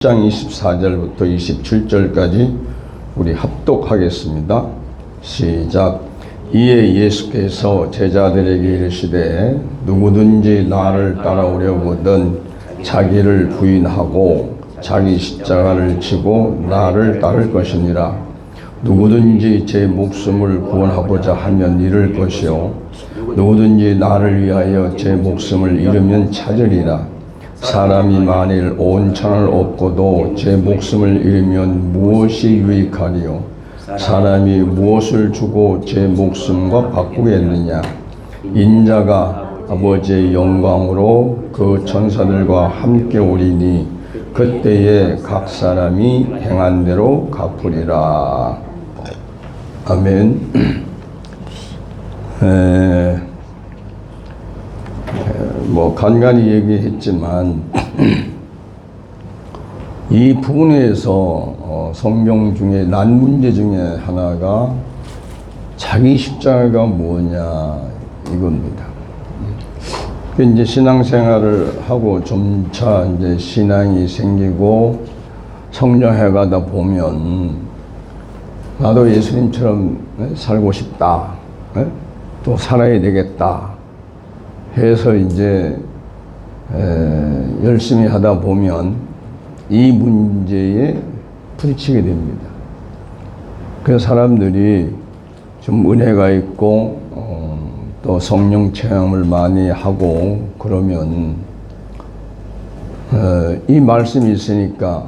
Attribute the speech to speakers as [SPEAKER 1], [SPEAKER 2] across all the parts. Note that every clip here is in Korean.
[SPEAKER 1] 장 24절부터 27절까지 우리 합독하겠습니다. 시작. 이에 예수께서 제자들에게 이르시되 누구든지 나를 따라오려거든 자기를 부인하고 자기 십자가를 지고 나를 따를 것이니라. 누구든지 제 목숨을 구원하고자 하면 잃을 것이요 누구든지 나를 위하여 제 목숨을 잃으면 찾으리라. 사람이 만일 온 천을 얻고도 제 목숨을 잃으면 무엇이 유익하리요? 사람이 무엇을 주고 제 목숨과 바꾸겠느냐? 인자가 아버지의 영광으로 그 천사들과 함께 오리니 그때에 각 사람이 행한 대로 갚으리라. 아멘. 간간히 얘기했지만 이 부분에서 성경 중에 난 문제 중에 하나가 자기 십자가가 뭐냐 이겁니다. 이제 신앙생활을 하고 점차 이제 신앙이 생기고 성장해 가다 보면 나도 예수님처럼 살고 싶다, 또 살아야 되겠다 해서 이제 열심히 하다 보면 이 문제에 부딪히게 됩니다. 그래서 사람들이 좀 은혜가 있고 또 성령 체험을 많이 하고 그러면 이 말씀이 있으니까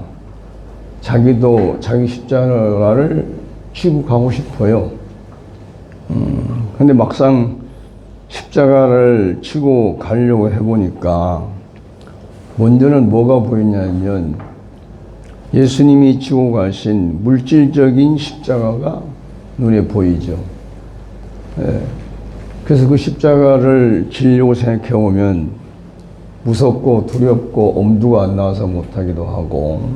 [SPEAKER 1] 자기도 자기 십자가를 지고 가고 싶어요. 근데 막상 십자가를 치고 가려고 해보니까 먼저는 뭐가 보이냐면 예수님이 지고 가신 물질적인 십자가가 눈에 보이죠. 그래서 그 십자가를 지려고 생각해 보면 무섭고 두렵고 엄두가 안 나와서 못하기도 하고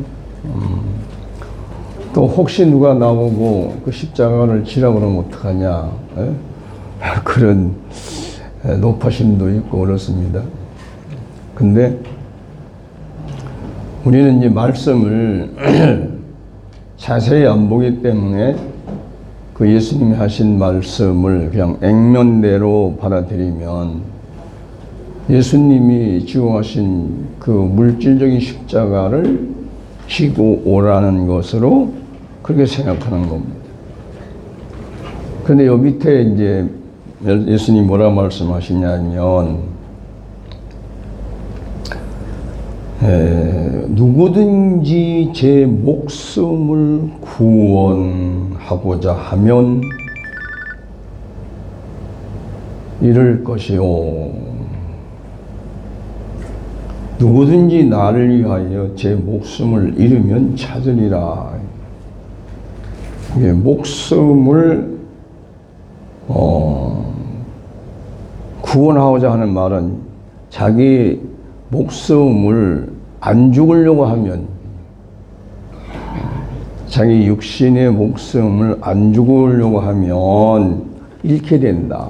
[SPEAKER 1] 또 혹시 누가 나보고 그 십자가를 지라고 그러면 어떡하냐 그런 노파심도 있고 그렇습니다. 근데 우리는 이제 말씀을 자세히 안 보기 때문에 그 예수님이 하신 말씀을 그냥 액면대로 받아들이면 예수님이 지고 가신 그 물질적인 십자가를 지고 오라는 것으로 그렇게 생각하는 겁니다. 그런데 요 밑에 이제 예수님이 뭐라 말씀하시냐면 누구든지 제 목숨을 구원하고자 하면 잃을 것이요 누구든지 나를 위하여 제 목숨을 잃으면 찾으리라. 목숨을 구원하고자 하는 말은 자기 목숨을 안 죽으려고 하면 자기 육신의 목숨을 안 죽으려고 하면 잃게 된다.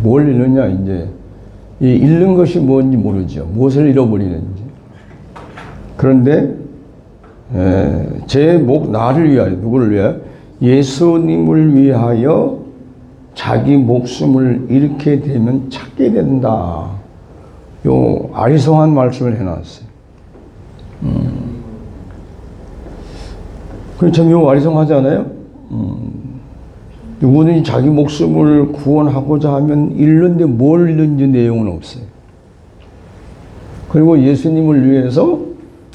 [SPEAKER 1] 뭘 잃느냐 이제 이 잃는 것이 뭔지 모르죠. 무엇을 잃어버리는지. 그런데 나를 위하여 누구를 위하여 예수님을 위하여 자기 목숨을 잃게 되면 찾게 된다. 요 아리송한 말씀을 해놨어요. 그럼 참 요 아리송하지 않아요? 누구든지 자기 목숨을 구원하고자 하면 잃는데 뭘 잃는지 내용은 없어요. 그리고 예수님을 위해서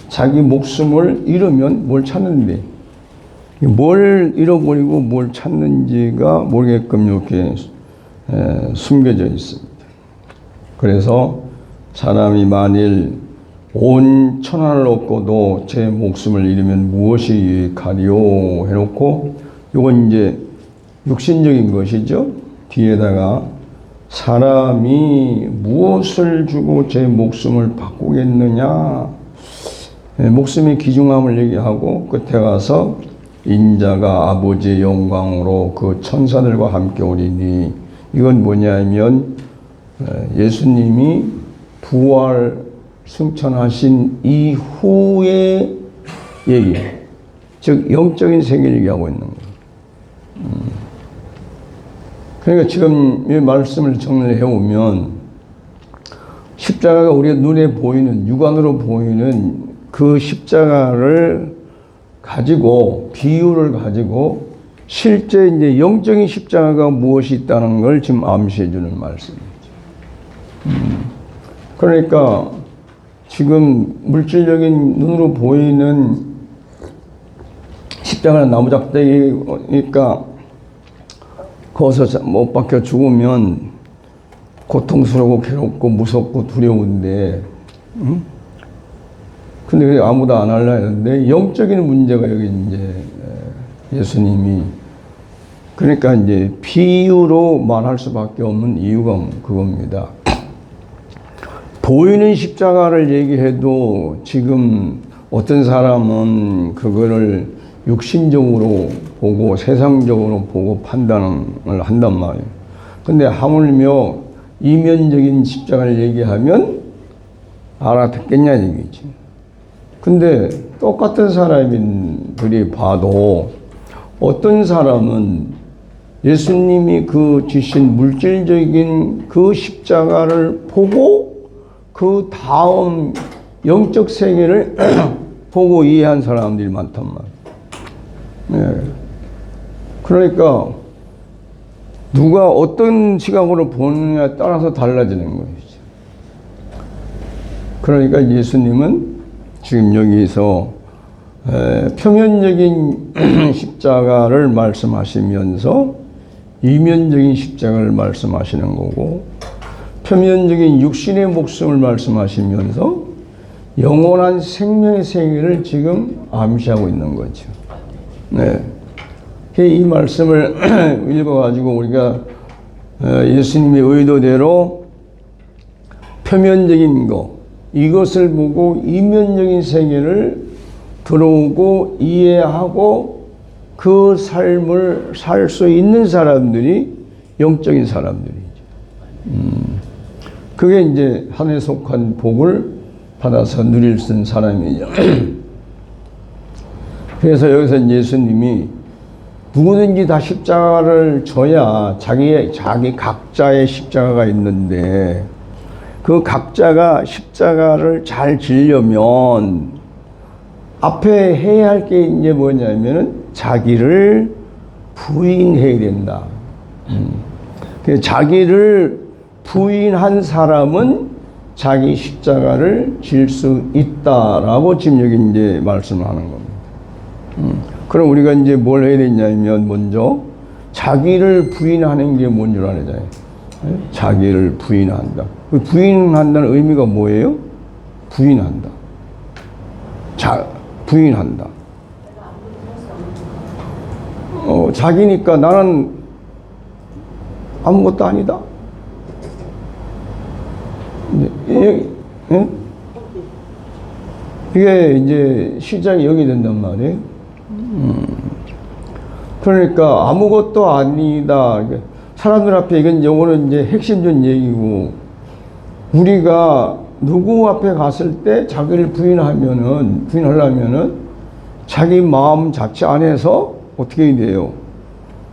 [SPEAKER 1] 자기 목숨을 잃으면 뭘 찾는데 뭘 잃어버리고 뭘 찾는지가 모르게끔 이렇게 숨겨져 있습니다. 그래서 사람이 만일 온 천하를 얻고도 제 목숨을 잃으면 무엇이 유익하리요 해놓고 이건 이제 육신적인 것이죠. 뒤에다가 사람이 무엇을 주고 제 목숨을 바꾸겠느냐 목숨의 귀중함을 얘기하고 끝에 가서 인자가 아버지의 영광으로 그 천사들과 함께 오리니 이건 뭐냐면 예수님이 부활 승천하신 이후의 얘기, 즉 영적인 세계를 얘기하고 있는 거예요. 그러니까 지금 이 말씀을 정리해 보면 십자가가 우리의 눈에 보이는, 육안으로 보이는 그 십자가를 가지고, 비유를 가지고 실제 이제 영적인 십자가가 무엇이 있다는 걸 지금 암시해 주는 말씀이죠. 그러니까 지금 물질적인 눈으로 보이는 십자가는 나무 작대기니까 거기서 못 박혀 죽으면 고통스럽고 괴롭고 무섭고 두려운데, 근데 아무도 안 할라 했는데 영적인 문제가 여기 이제 예수님이, 그러니까 이제 비유로 말할 수밖에 없는 이유가 그겁니다. 보이는 십자가를 얘기해도 지금 어떤 사람은 그거를 육신적으로 보고 세상적으로 보고 판단을 한단 말이에요. 근데 하물며 이면적인 십자가를 얘기하면 알아듣겠냐 얘기지. 근데 똑같은 사람들이 봐도 어떤 사람은 예수님이 그 지신 물질적인 그 십자가를 보고 그 다음 영적 세계를 보고 이해한 사람들이 많단 말이에요. 네. 그러니까 누가 어떤 시각으로 보느냐에 따라서 달라지는 것이죠. 그러니까 예수님은 지금 여기서 표면적인 십자가를 말씀하시면서 이면적인 십자가를 말씀하시는 거고, 표면적인 육신의 목숨을 말씀하시면서 영원한 생명의 세계를 지금 암시하고 있는 거죠. 네. 이 말씀을 읽어가지고 우리가 예수님의 의도대로 표면적인 거, 이것을 보고 이면적인 세계를 들어오고 이해하고 그 삶을 살 수 있는 사람들이 영적인 사람들이죠. 그게 이제 하늘에 속한 복을 받아서 누릴 수 있는 사람이죠. 그래서 여기서 예수님이 누구든지 다 십자가를 져야 자기 각자의 십자가가 있는데, 그 각자가 십자가를 잘 지려면 앞에 해야 할 게 이제 뭐냐면은 자기를 부인해야 된다. 자기를 부인한 사람은 자기 십자가를 질 수 있다라고 지금 여기 이제 말씀하는 겁니다. 그럼 우리가 이제 뭘 해야 되냐면, 먼저 자기를 부인하는 게 뭔 줄 알아요? 자기를 부인한다. 그 부인한다는 의미가 뭐예요? 부인한다. 부인한다. 자기니까 나는 아무것도 아니다. 이게 이제 시작이 여기 된단 말이에요. 그러니까 아무것도 아니다. 사람들 앞에 요거는 이제 핵심적인 얘기고, 우리가 누구 앞에 갔을 때 자기를 부인하려면은 자기 마음 자체 안에서 어떻게 해야 돼요?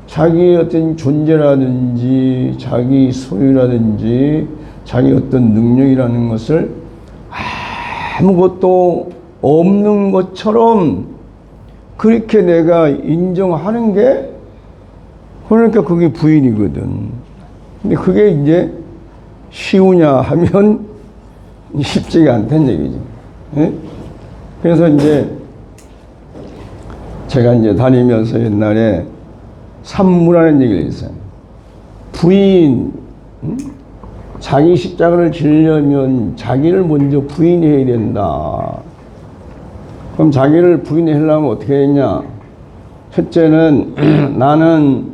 [SPEAKER 1] 자기의 어떤 존재라든지 자기 소유라든지 자기 어떤 능력이라는 것을 아무것도 없는 것처럼 그렇게 내가 인정하는 게, 그러니까 그게 부인이거든. 근데 그게 이제 쉬우냐 하면 쉽지가 않다는 얘기지. 예? 그래서 이제 제가 이제 다니면서 옛날에 산무라는 얘기를 했어요. 부인, 자기 십자가를 지려면 자기를 먼저 부인해야 된다. 그럼 자기를 부인하려면 어떻게 했냐? 첫째는 나는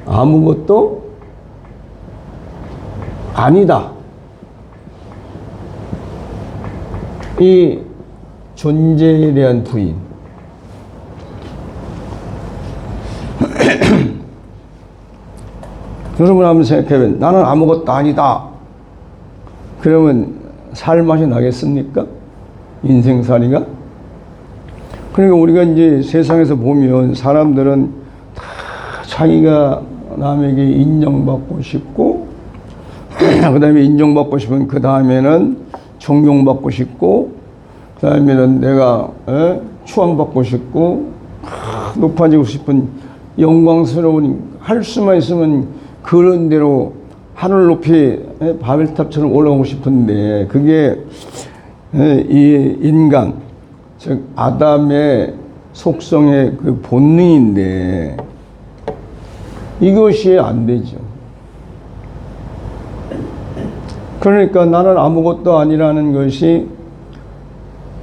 [SPEAKER 1] 아무것도 아니다. 이 존재에 대한 부인. 여러분 한번 생각해보면 나는 아무것도 아니다. 그러면 살맛이 나겠습니까? 인생살이가? 그러니까 우리가 이제 세상에서 보면 사람들은 다 자기가 남에게 인정받고 싶고, 그 다음에 인정받고 싶은 그 다음에는 존경받고 싶고, 그 다음에는 내가 추앙받고 싶고, 높아지고 싶은 영광스러운, 할 수만 있으면 그런 대로 하늘 높이 바벨탑처럼 올라오고 싶은데, 그게 이 인간, 즉 아담의 속성의 그 본능인데 이것이 안 되죠. 그러니까 나는 아무것도 아니라는 것이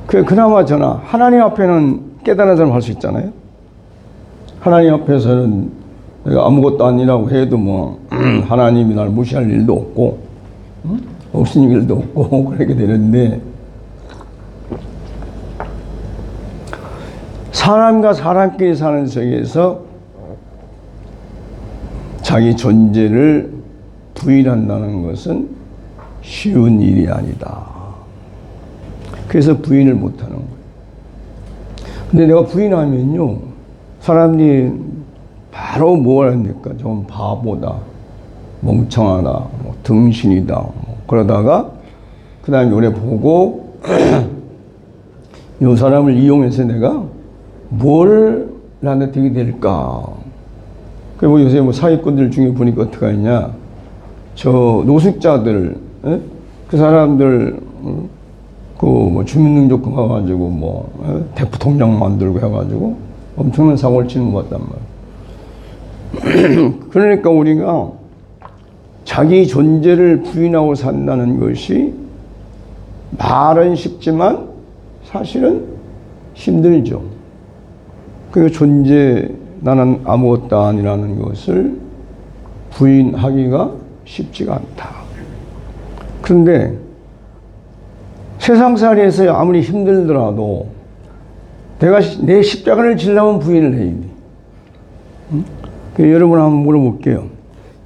[SPEAKER 1] 그나마 저나 하나님 앞에는 깨달은 사람 할 수 있잖아요. 하나님 앞에서는 내가 아무것도 아니라고 해도 뭐 하나님이 날 무시할 일도 없고 없으니 일도 없고 그렇게 되는데, 사람과 사람끼리 사는 세계에서 자기 존재를 부인한다는 것은 쉬운 일이 아니다. 그래서 부인을 못하는 거예요. 근데 내가 부인하면요, 사람들이 바로 뭘 합니까? 좀 바보다, 멍청하다, 뭐 등신이다, 뭐 그러다가 그 다음에 오래 보고 이 사람을 이용해서 내가 뭘 나한테 되게 될까? 그리고 요새 뭐 사기꾼들 중에 보니까 어떻게 하냐, 저 노숙자들, 그 사람들 그 뭐 주민등록금 가가지고 뭐 대포 통장 만들고 해가지고 엄청난 사고를 치는 것 같단 말이에요. 그러니까 우리가 자기 존재를 부인하고 산다는 것이 말은 쉽지만 사실은 힘들죠. 그 존재, 나는 아무것도 아니라는 것을 부인하기가 쉽지가 않다. 그런데 세상살이에서 아무리 힘들더라도 내가 내 십자가를 지려면 부인을 해야 돼. 응? 여러분 한번 물어볼게요.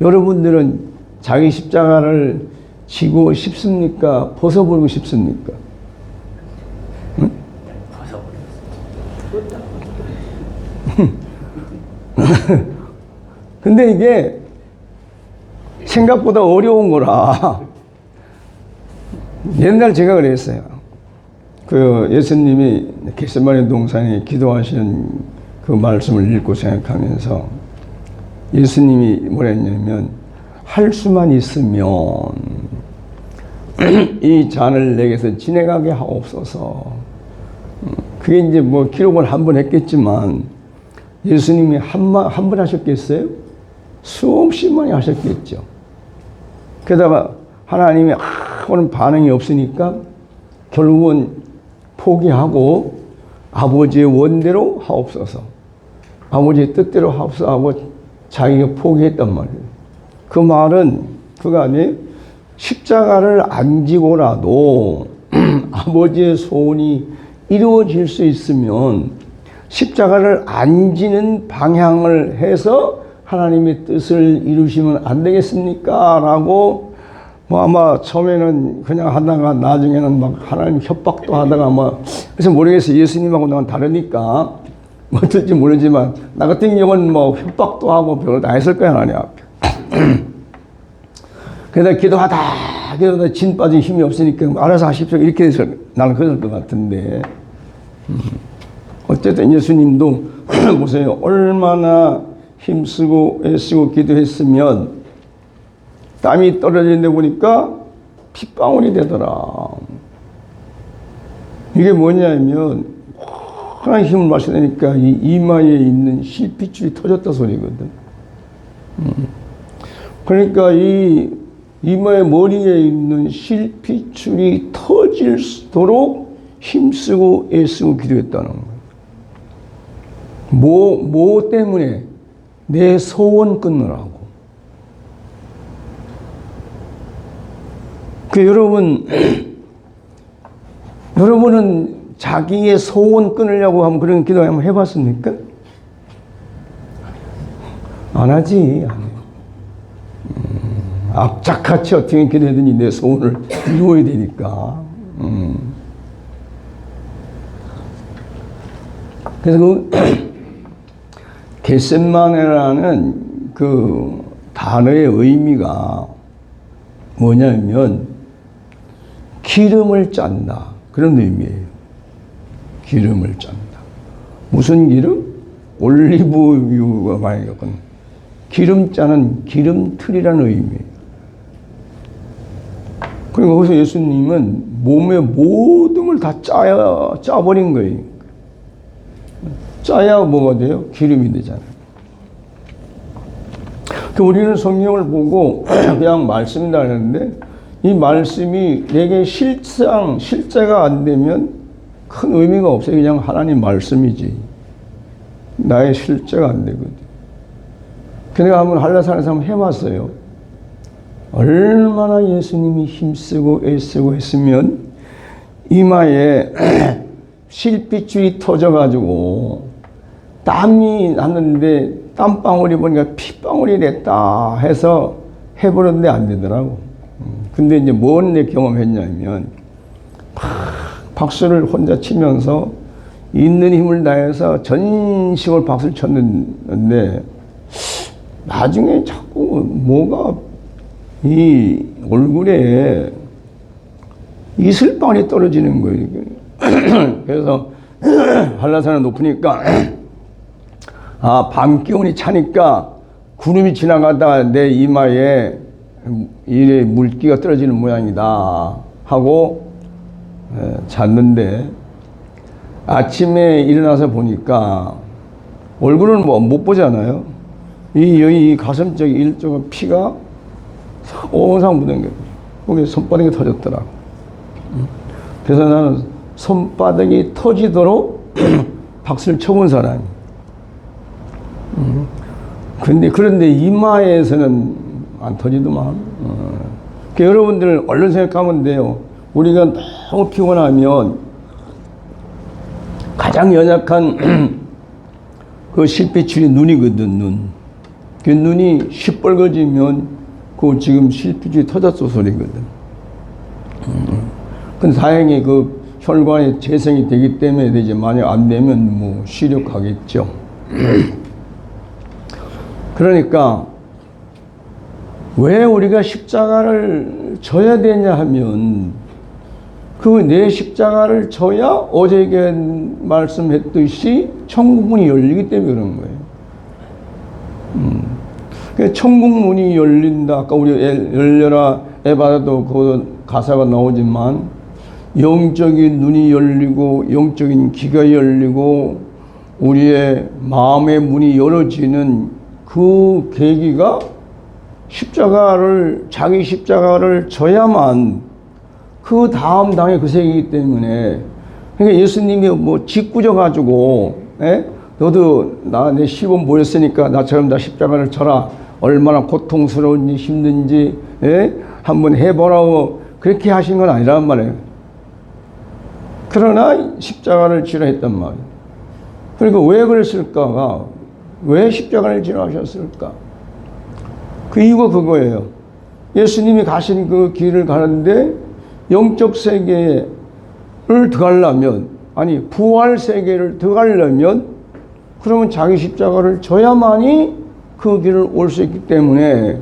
[SPEAKER 1] 여러분들은 자기 십자가를 지고 싶습니까? 벗어버리고 싶습니까? 응? 근데 이게 생각보다 어려운 거라. 옛날 제가 그랬어요. 그 예수님이 겟세마네 동산에 기도하시는 그 말씀을 읽고 생각하면서 예수님이 뭐라 했냐면, 할 수만 있으면 이 잔을 내게서 지나가게 하옵소서. 그게 이제 뭐 기록을 한 번 했겠지만 예수님이 한 번 하셨겠어요? 수없이 많이 하셨겠죠. 게다가 하나님이 아무런 반응이 없으니까 결국은 포기하고 아버지의 원대로 하옵소서, 아버지의 뜻대로 하옵소서 하고 자기가 포기했단 말이에요. 그 말은 그거 아니에요? 십자가를 안 지고라도 아버지의 소원이 이루어질 수 있으면 십자가를 안 지는 방향을 해서 하나님의 뜻을 이루시면 안 되겠습니까? 라고 뭐 아마 처음에는 그냥 하다가 나중에는 막 하나님 협박도 하다가 막, 그래서 모르겠어요. 예수님하고 나는 다르니까 뭐 어떨지 모르지만 나 같은 경우는 뭐 협박도 하고 별로 다 했을 거야, 하나님 앞에. 그러다 기도하다 진 빠진 힘이 없으니까 알아서 하십시오 이렇게 해서 나는 그럴 것 같은데, 어쨌든 예수님도 보세요. 얼마나 힘쓰고 애쓰고 기도했으면 땀이 떨어지는데 보니까 핏방울이 되더라. 이게 뭐냐면 하나님 힘을 마시니까 이 이마에 있는 실핏줄이 터졌다 소리거든. 그러니까 이 이마의 머리에 있는 실핏줄이 터질도록 힘쓰고 애쓰고 기도했다는 거예요. 뭐 때문에? 내 소원 끊느라고. 여러분은 자기의 소원 끊으려고 하면 그런 기도 한번 해봤습니까? 안 하지.
[SPEAKER 2] 악착같이 어떻게 기도하더니 내 소원을 이루어야 되니까. 그래서 그 겟세마네라는 그 단어의 의미가 뭐냐면 기름을 짠다 그런 의미예요. 기름을 짠다. 무슨 기름? 올리브유가 많이 갖고 기름 짜는 기름틀이라는 의미예요. 그러니까 거기서 예수님은 몸의 모든 걸 다 짜버린 거예요. 짜야 뭐가 돼요? 기름이 되잖아요. 우리는 성경을 보고 그냥 말씀이다 하는데 이 말씀이 내게 실제가 안 되면 큰 의미가 없어요. 그냥 하나님 말씀이지. 나의 실제가 안 되거든. 내가 한번 한라산에서 한번 해봤어요. 얼마나 예수님이 힘쓰고 애쓰고 했으면 이마에 실핏줄이 터져가지고 땀이 났는데 땀방울이 보니까 핏방울이 됐다 해서 해보는데 안 되더라고. 근데 이제 뭔 내 경험했냐면 박수를 혼자 치면서 있는 힘을 다해서 전식을 박수를 쳤는데 나중에 자꾸 뭐가 이 얼굴에 이슬방울이 떨어지는 거예요. 그래서 한라산은 높으니까 밤 기온이 차니까 구름이 지나가다가 내 이마에 이래 물기가 떨어지는 모양이다 하고 잤는데 아침에 일어나서 보니까 얼굴은 뭐 못 보잖아요. 여기 가슴 쪽에 일쪽은 피가 옹상 묻은 게 거기 손바닥이 터졌더라고. 그래서 나는 손바닥이 터지도록 박수를 쳐본 사람이. 그런데 이마에서는 안 터지더만. 그러니까 여러분들 얼른 생각하면 돼요. 우리가 너무 피곤하면 가장 연약한 그 실핏줄이 눈이거든, 눈. 그 눈이 시뻘거지면 그 지금 실핏줄이 터졌어 소리거든. 근데 다행히 그 혈관에 재생이 되기 때문에 이제 만약 안 되면 뭐 시력하겠죠. 그러니까 왜 우리가 십자가를 져야 되냐 하면 그 내 십자가를 져야 어제 말씀했듯이 천국문이 열리기 때문에 그런 거예요. 천국문이 열린다. 아까 우리 열려라 에바라도 그 가사가 나오지만 영적인 눈이 열리고 영적인 귀가 열리고 우리의 마음의 문이 열어지는 그 계기가 자기 십자가를 져야만 그 다음 당의 그 세계이기 때문에 그러니까 예수님이 뭐 짓궂어가지고 너도 내 시범 보였으니까 나처럼 다 십자가를 져라. 얼마나 고통스러운지 힘든지 한번 해보라고 그렇게 하신 건 아니란 말이에요. 그러나 십자가를 지라 했단 말이에요. 그러니까 왜 그랬을까가 왜 십자가를 지라 하셨을까? 그 이유가 그거예요. 예수님이 가신 그 길을 가는데 영적 세계를 들어가려면 아니 부활 세계를 들어가려면 그러면 자기 십자가를 져야만이 그 길을 올 수 있기 때문에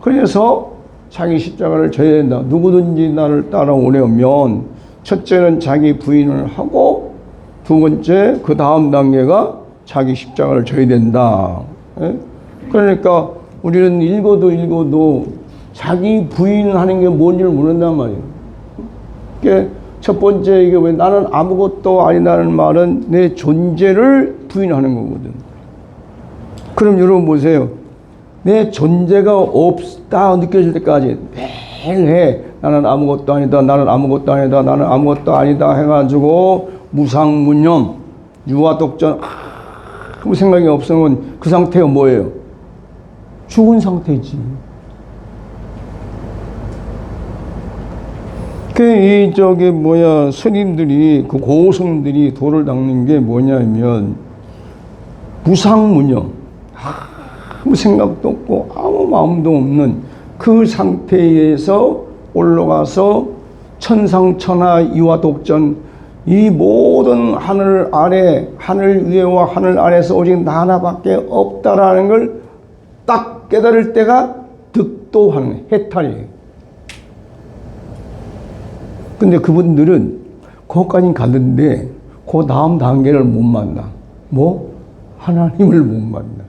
[SPEAKER 2] 그래서 자기 십자가를 져야 된다. 누구든지 나를 따라오려면 첫째는 자기 부인을 하고 두 번째 그 다음 단계가 자기 십자가를 져야 된다. 그러니까 우리는 읽어도 자기 부인하는 게 뭔지 모른단 말이에요. 그러니까 첫 번째 이게 왜 나는 아무것도 아니라는 말은 내 존재를 부인하는 거거든. 그럼 여러분 보세요. 내 존재가 없다 느껴질 때까지 매일 해. 나는 아무것도 아니다. 나는 아무것도 아니다. 나는 아무것도 아니다 해가지고 무상무념, 유아독전 아무 생각이 없으면 그 상태가 뭐예요? 죽은 상태지. 스님들이, 그 고승들이 도를 닦는 게 뭐냐면, 무상무념. 아무 생각도 없고, 아무 마음도 없는
[SPEAKER 1] 그 상태에서 올라가서 천상천하 이화독전, 이 모든 하늘 아래, 하늘 위에와 하늘 아래에서 오직 나 하나밖에 없다라는 걸 딱 깨달을 때가 득도하는 해탈이에요. 근데 그분들은 거기까지 갔는데 그 다음 단계를 못 만나. 뭐? 하나님을 못 만나.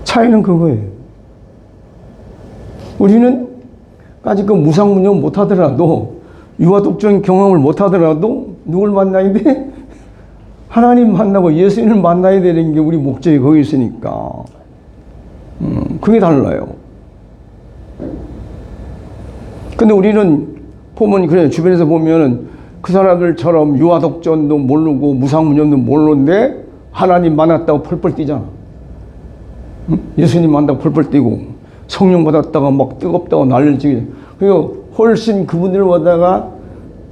[SPEAKER 1] 차이는 그거예요. 우리는 아직 그 무상문영 못 하더라도, 유아독전 경험을 못 하더라도 누굴 만나야 돼? 하나님 만나고 예수님을 만나야 되는 게 우리 목적이 거기 있으니까. 그게 달라요. 근데 우리는 보면 그래, 주변에서 보면은 그 사람들처럼 유아독전도 모르고 무상문영도 모르는데 하나님 만났다고 펄펄 뛰잖아. 예수님 만나고 펄펄 뛰고 성령 받았다가 막 뜨겁다고 난리를 치게. 그리고 훨씬 그분들을 보다가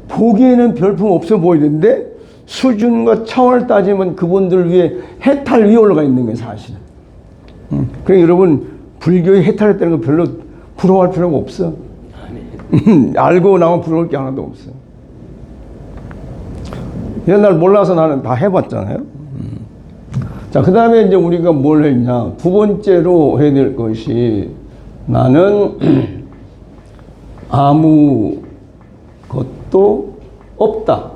[SPEAKER 1] 보기에는 별품 없어 보이는데 수준과 차원을 따지면 그분들 위에 해탈 위에 올라가 있는 거예요, 사실은. 그러니까 여러분, 불교에 해탈했다는 거 별로 부러워할 필요가 없어. 알고 나면 부러울 게 하나도 없어. 옛날 몰라서 나는 다 해봤잖아요. 자, 그 다음에 이제 우리가 뭘 했냐. 두 번째로 해야 될 것이, 나는 아무것도 없다.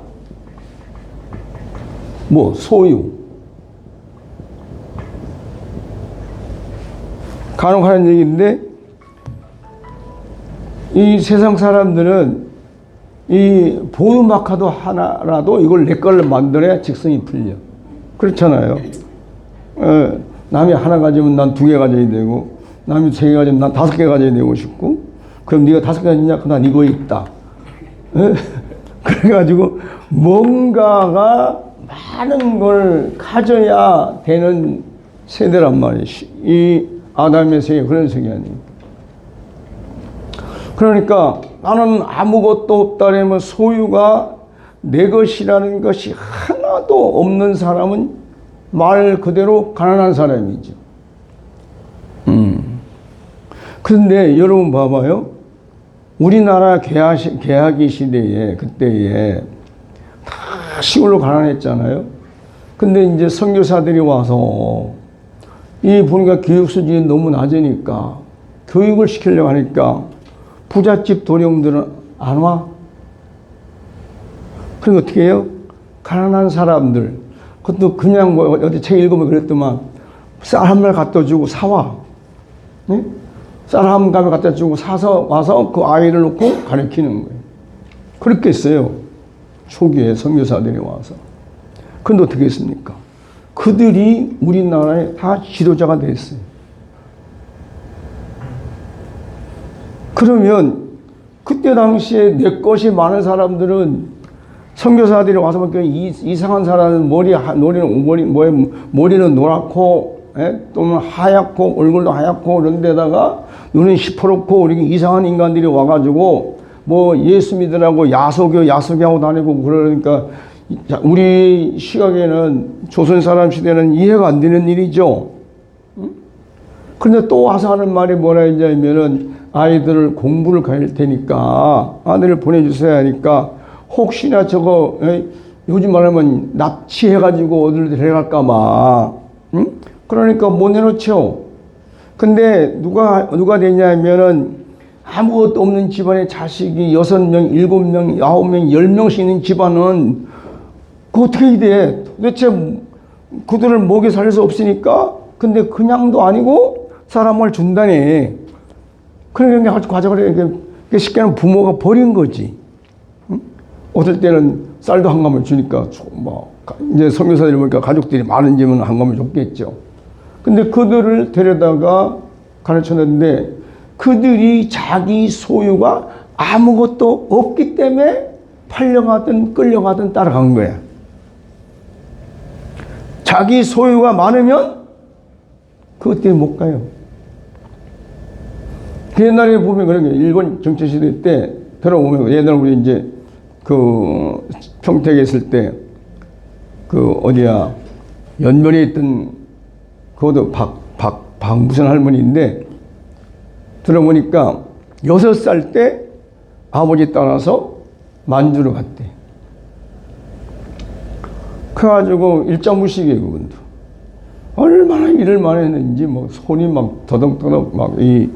[SPEAKER 1] 뭐, 소유. 간혹 하는 얘기인데, 이 세상 사람들은 이 보유마카도 하나라도 이걸 내 걸로 만들어야 직성이 풀려. 그렇잖아요. 남이 하나 가지면 난 2개 가져야 되고, 남이 3개 가지면 난 5개 가져야 되고 싶고, 그럼 네가 5개 가지냐? 그럼 난 이거 있다. 그래가지고 뭔가가 많은 걸 가져야 되는 세대란 말이에요. 이 아담의 세계, 그런 세계 아닙니까? 그러니까 나는 아무것도 없다라면 소유가 내 것이라는 것이 하나도 없는 사람은 말 그대로 가난한 사람이죠. 그런데 여러분 봐봐요. 우리나라 개화기 시대에, 그때에 다 시골로 가난했잖아요. 근데 이제 선교사들이 와서 이 보니까 교육 수준이 너무 낮으니까 교육을 시키려고 하니까 부잣집 도령들은 안 와. 그럼 어떻게 해요? 가난한 사람들, 그것도 그냥 뭐 어디 책 읽으면 그랬더만 쌀 한 말 갖다 주고 사와. 네? 쌀 한 가마 갖다 주고 사서 와서 그 아이를 놓고 가르치는 거예요. 그렇게 했어요. 초기에 선교사들이 와서. 그런데 어떻게 했습니까? 그들이 우리나라에 다 지도자가 됐어요. 그러면 그때 당시에 내 것이 많은 사람들은 선교사들이 와서 막 이상한 사람은 머리는 노랗고, 또는 하얗고, 얼굴도 하얗고, 그런 데다가 눈은 시퍼렇고, 이렇게 이상한 인간들이 와가지고, 뭐 예수 믿으라고 야소교하고 다니고 그러니까, 우리 시각에는 조선 사람 시대는 이해가 안 되는 일이죠. 그런데 또 와서 하는 말이 뭐라 했냐면은, 아이들을 공부를 가릴 테니까 아들을 보내주셔야 하니까 혹시나 저거 요즘 말하면 납치해가지고 어디를 데려갈까봐, 응? 그러니까 못 내놓죠. 근데 누가 되냐면은 아무것도 없는 집안에 자식이 6명, 7명, 9명, 10명씩 있는 집안은 그 어떻게 해야 돼? 도대체 그들을 먹여 살릴 수 없으니까. 근데 그냥도 아니고 사람을 준다네. 그러니까 가져가래. 쉽게 하면 부모가 버린 거지. 응? 어떨 때는 쌀도 한 가마를 주니까, 이제 선교사들이 보니까 가족들이 많은 집은 한 가마를 줬겠죠. 근데 그들을 데려다가 가르쳤는데, 그들이 자기 소유가 아무것도 없기 때문에 팔려가든 끌려가든 따라간 거야. 자기 소유가 많으면 그것 때문에 못 가요. 옛날에 보면 그런 게, 일본 정치시대 때 들어보면, 옛날 우리 이제 그 평택에 있을 때 그 어디야, 연변에 있던 그것도 박 무슨 할머니인데,
[SPEAKER 2] 들어보니까 6살 때 아버지 따라서 만주를 갔대. 그래가지고 일자무식이에요, 그분도. 얼마나 일을 많이 했는지 뭐 손이 막 더덕더덕 막 이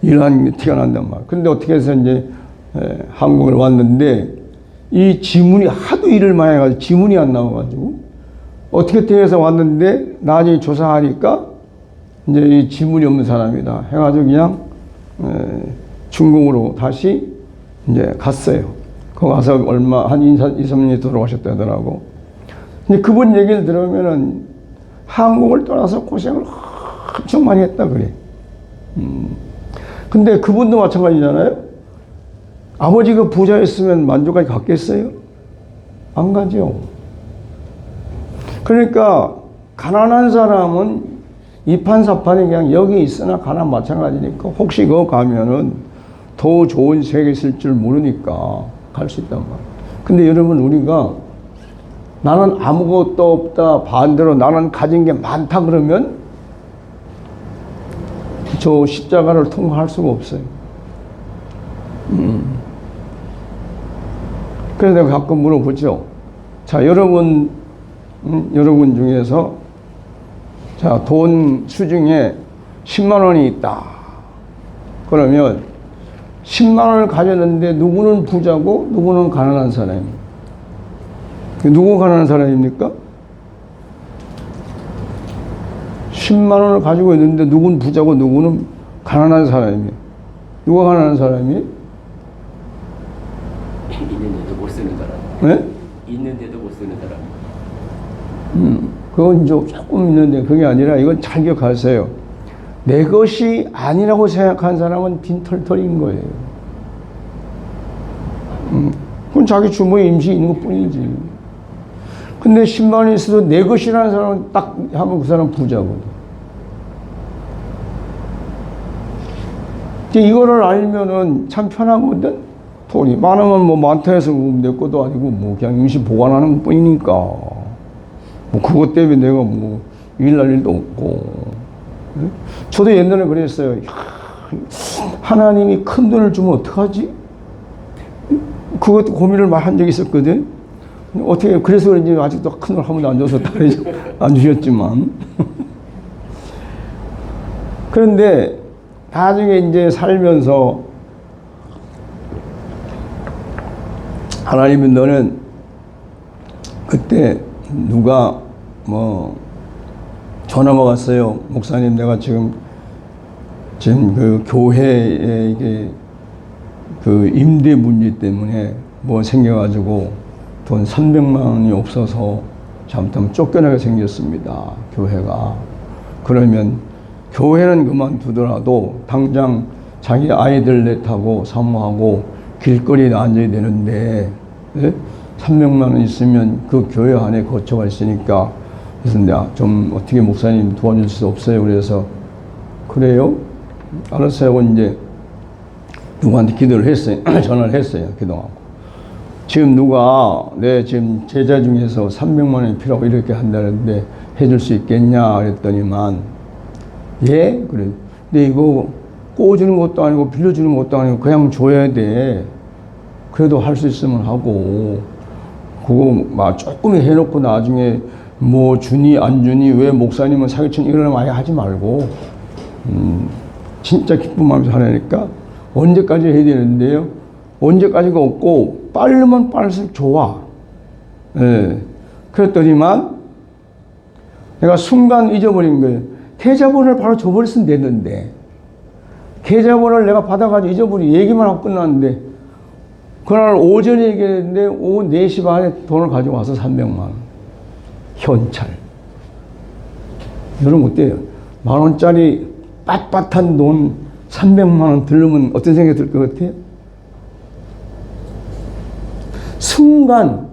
[SPEAKER 2] 일하는 게 티가 난단 말이야. 근데 어떻게 해서 이제 한국을 왔는데 이 지문이 하도 일을 많이 해가지고 지문이 안 나와가지고 어떻게 해서 왔는데 나중에 조사하니까 이제 이 지문이 없는 사람이다 해가지고 그냥 중국으로 다시 이제 갔어요. 거기 가서 얼마 한 2, 3년이 돌아가셨다더라고. 근데 그분 얘기를 들으면은 한국을 떠나서 고생을 엄청 많이 했다 그래. 근데 그분도 마찬가지잖아요. 아버지가 부자였으면 만주까지 갔겠어요? 안 가죠. 그러니까 가난한 사람은 이판사판이 그냥 여기 있으나 가난 마찬가지니까 혹시 그거 가면은 더 좋은 세계 있을 줄 모르니까 갈 수 있단 말이에요. 근데 여러분 우리가 나는 아무것도 없다 반대로 나는 가진 게 많다 그러면 저 십자가를 통과할 수가 없어요. 그래서 내가 가끔 물어보죠. 자, 여러분 중에서 자, 돈 수중에 10만 원이 있다. 그러면 10만 원을 가졌는데 누구는 부자고 누구는 가난한 사람입니다. 누구 가난한 사람입니까? 10만 원을 가지고 있는데 누구는 부자고 누구는 가난한 사람이에요. 누가 가난한 사람이에요?
[SPEAKER 3] 있는데도 못 쓰는 사람.
[SPEAKER 2] 네?
[SPEAKER 3] 있는데도 못 쓰는 사람.
[SPEAKER 2] 그건 이제 조금 있는데 그게 아니라 이건 잘 기억하세요. 내 것이 아니라고 생각한 사람은 빈털털인 거예요. 그건 자기 주머니에 임시 있는 것 뿐이지. 근데 10만 원이 있어도 내 것이라는 사람은 딱 하면 그 사람 부자거든. 이거를 알면은 참 편하거든. 돈이 많으면 뭐 많다 해서 내 것도 아니고 뭐 그냥 임시 보관하는 것 뿐이니까. 뭐 그것 때문에 내가 뭐 일날 일도 없고. 저도 옛날에 그랬어요. 야, 하나님이 큰 돈을 주면 어떡하지? 그것도 고민을 많이 한 적이 있었거든. 어떻게 그래서 그런지 아직도 큰 돈 한 번도 안 줘서 안 주셨지만. 그런데 나중에 이제 살면서 하나님은 너는 그때 누가 뭐 전화가 왔어요. 목사님 내가 지금 그 교회에 이게 그 임대 문제 때문에 뭐 생겨가지고 돈 300만 원이 없어서 잘못하면 쫓겨나게 생겼습니다. 교회가. 그러면 교회는 그만두더라도 당장 자기 아이들 넷하고 사모하고 길거리에 앉아야 되는데 300만 원 있으면 그 교회 안에 거처가 있으니까 그래서 내가 좀 어떻게 목사님 도와줄 수 없어요. 그래서 그래요? 알았어요 하고 이제 누구한테 기도를 했어요. 전화를 했어요. 기도하고. 지금 누가 내 지금 제자 중에서 300만 원이 필요하고 이렇게 한다는데 해줄 수 있겠냐 그랬더니만 예? 그래. 근데 이거 꿔주는 것도 아니고 빌려주는 것도 아니고 그냥 줘야 돼. 그래도 할 수 있으면 하고 그거 막 조금 해놓고 나중에 뭐 주니 안 주니 왜 목사님은 사기치니 이런 말 하지 말고 진짜 기쁜 마음에서 하라니까 언제까지 해야 되는데요? 언제까지가 없고 빠르면 빠를수록 좋아. 예. 그랬더니만 내가 순간 잊어버린 거예요. 계좌번호를 바로 줘버렸으면 됐는데 계좌번호를 내가 받아가지고 잊어버리고 얘기만 하고 끝났는데 그날 오전에 얘기했는데 오후 4시 반에 돈을 가져와서 300만 원. 현찰. 여러분 어때요? 10,000원짜리 빳빳한 돈 300만 원 들으면 어떤 생각이 들 것 같아요? 순간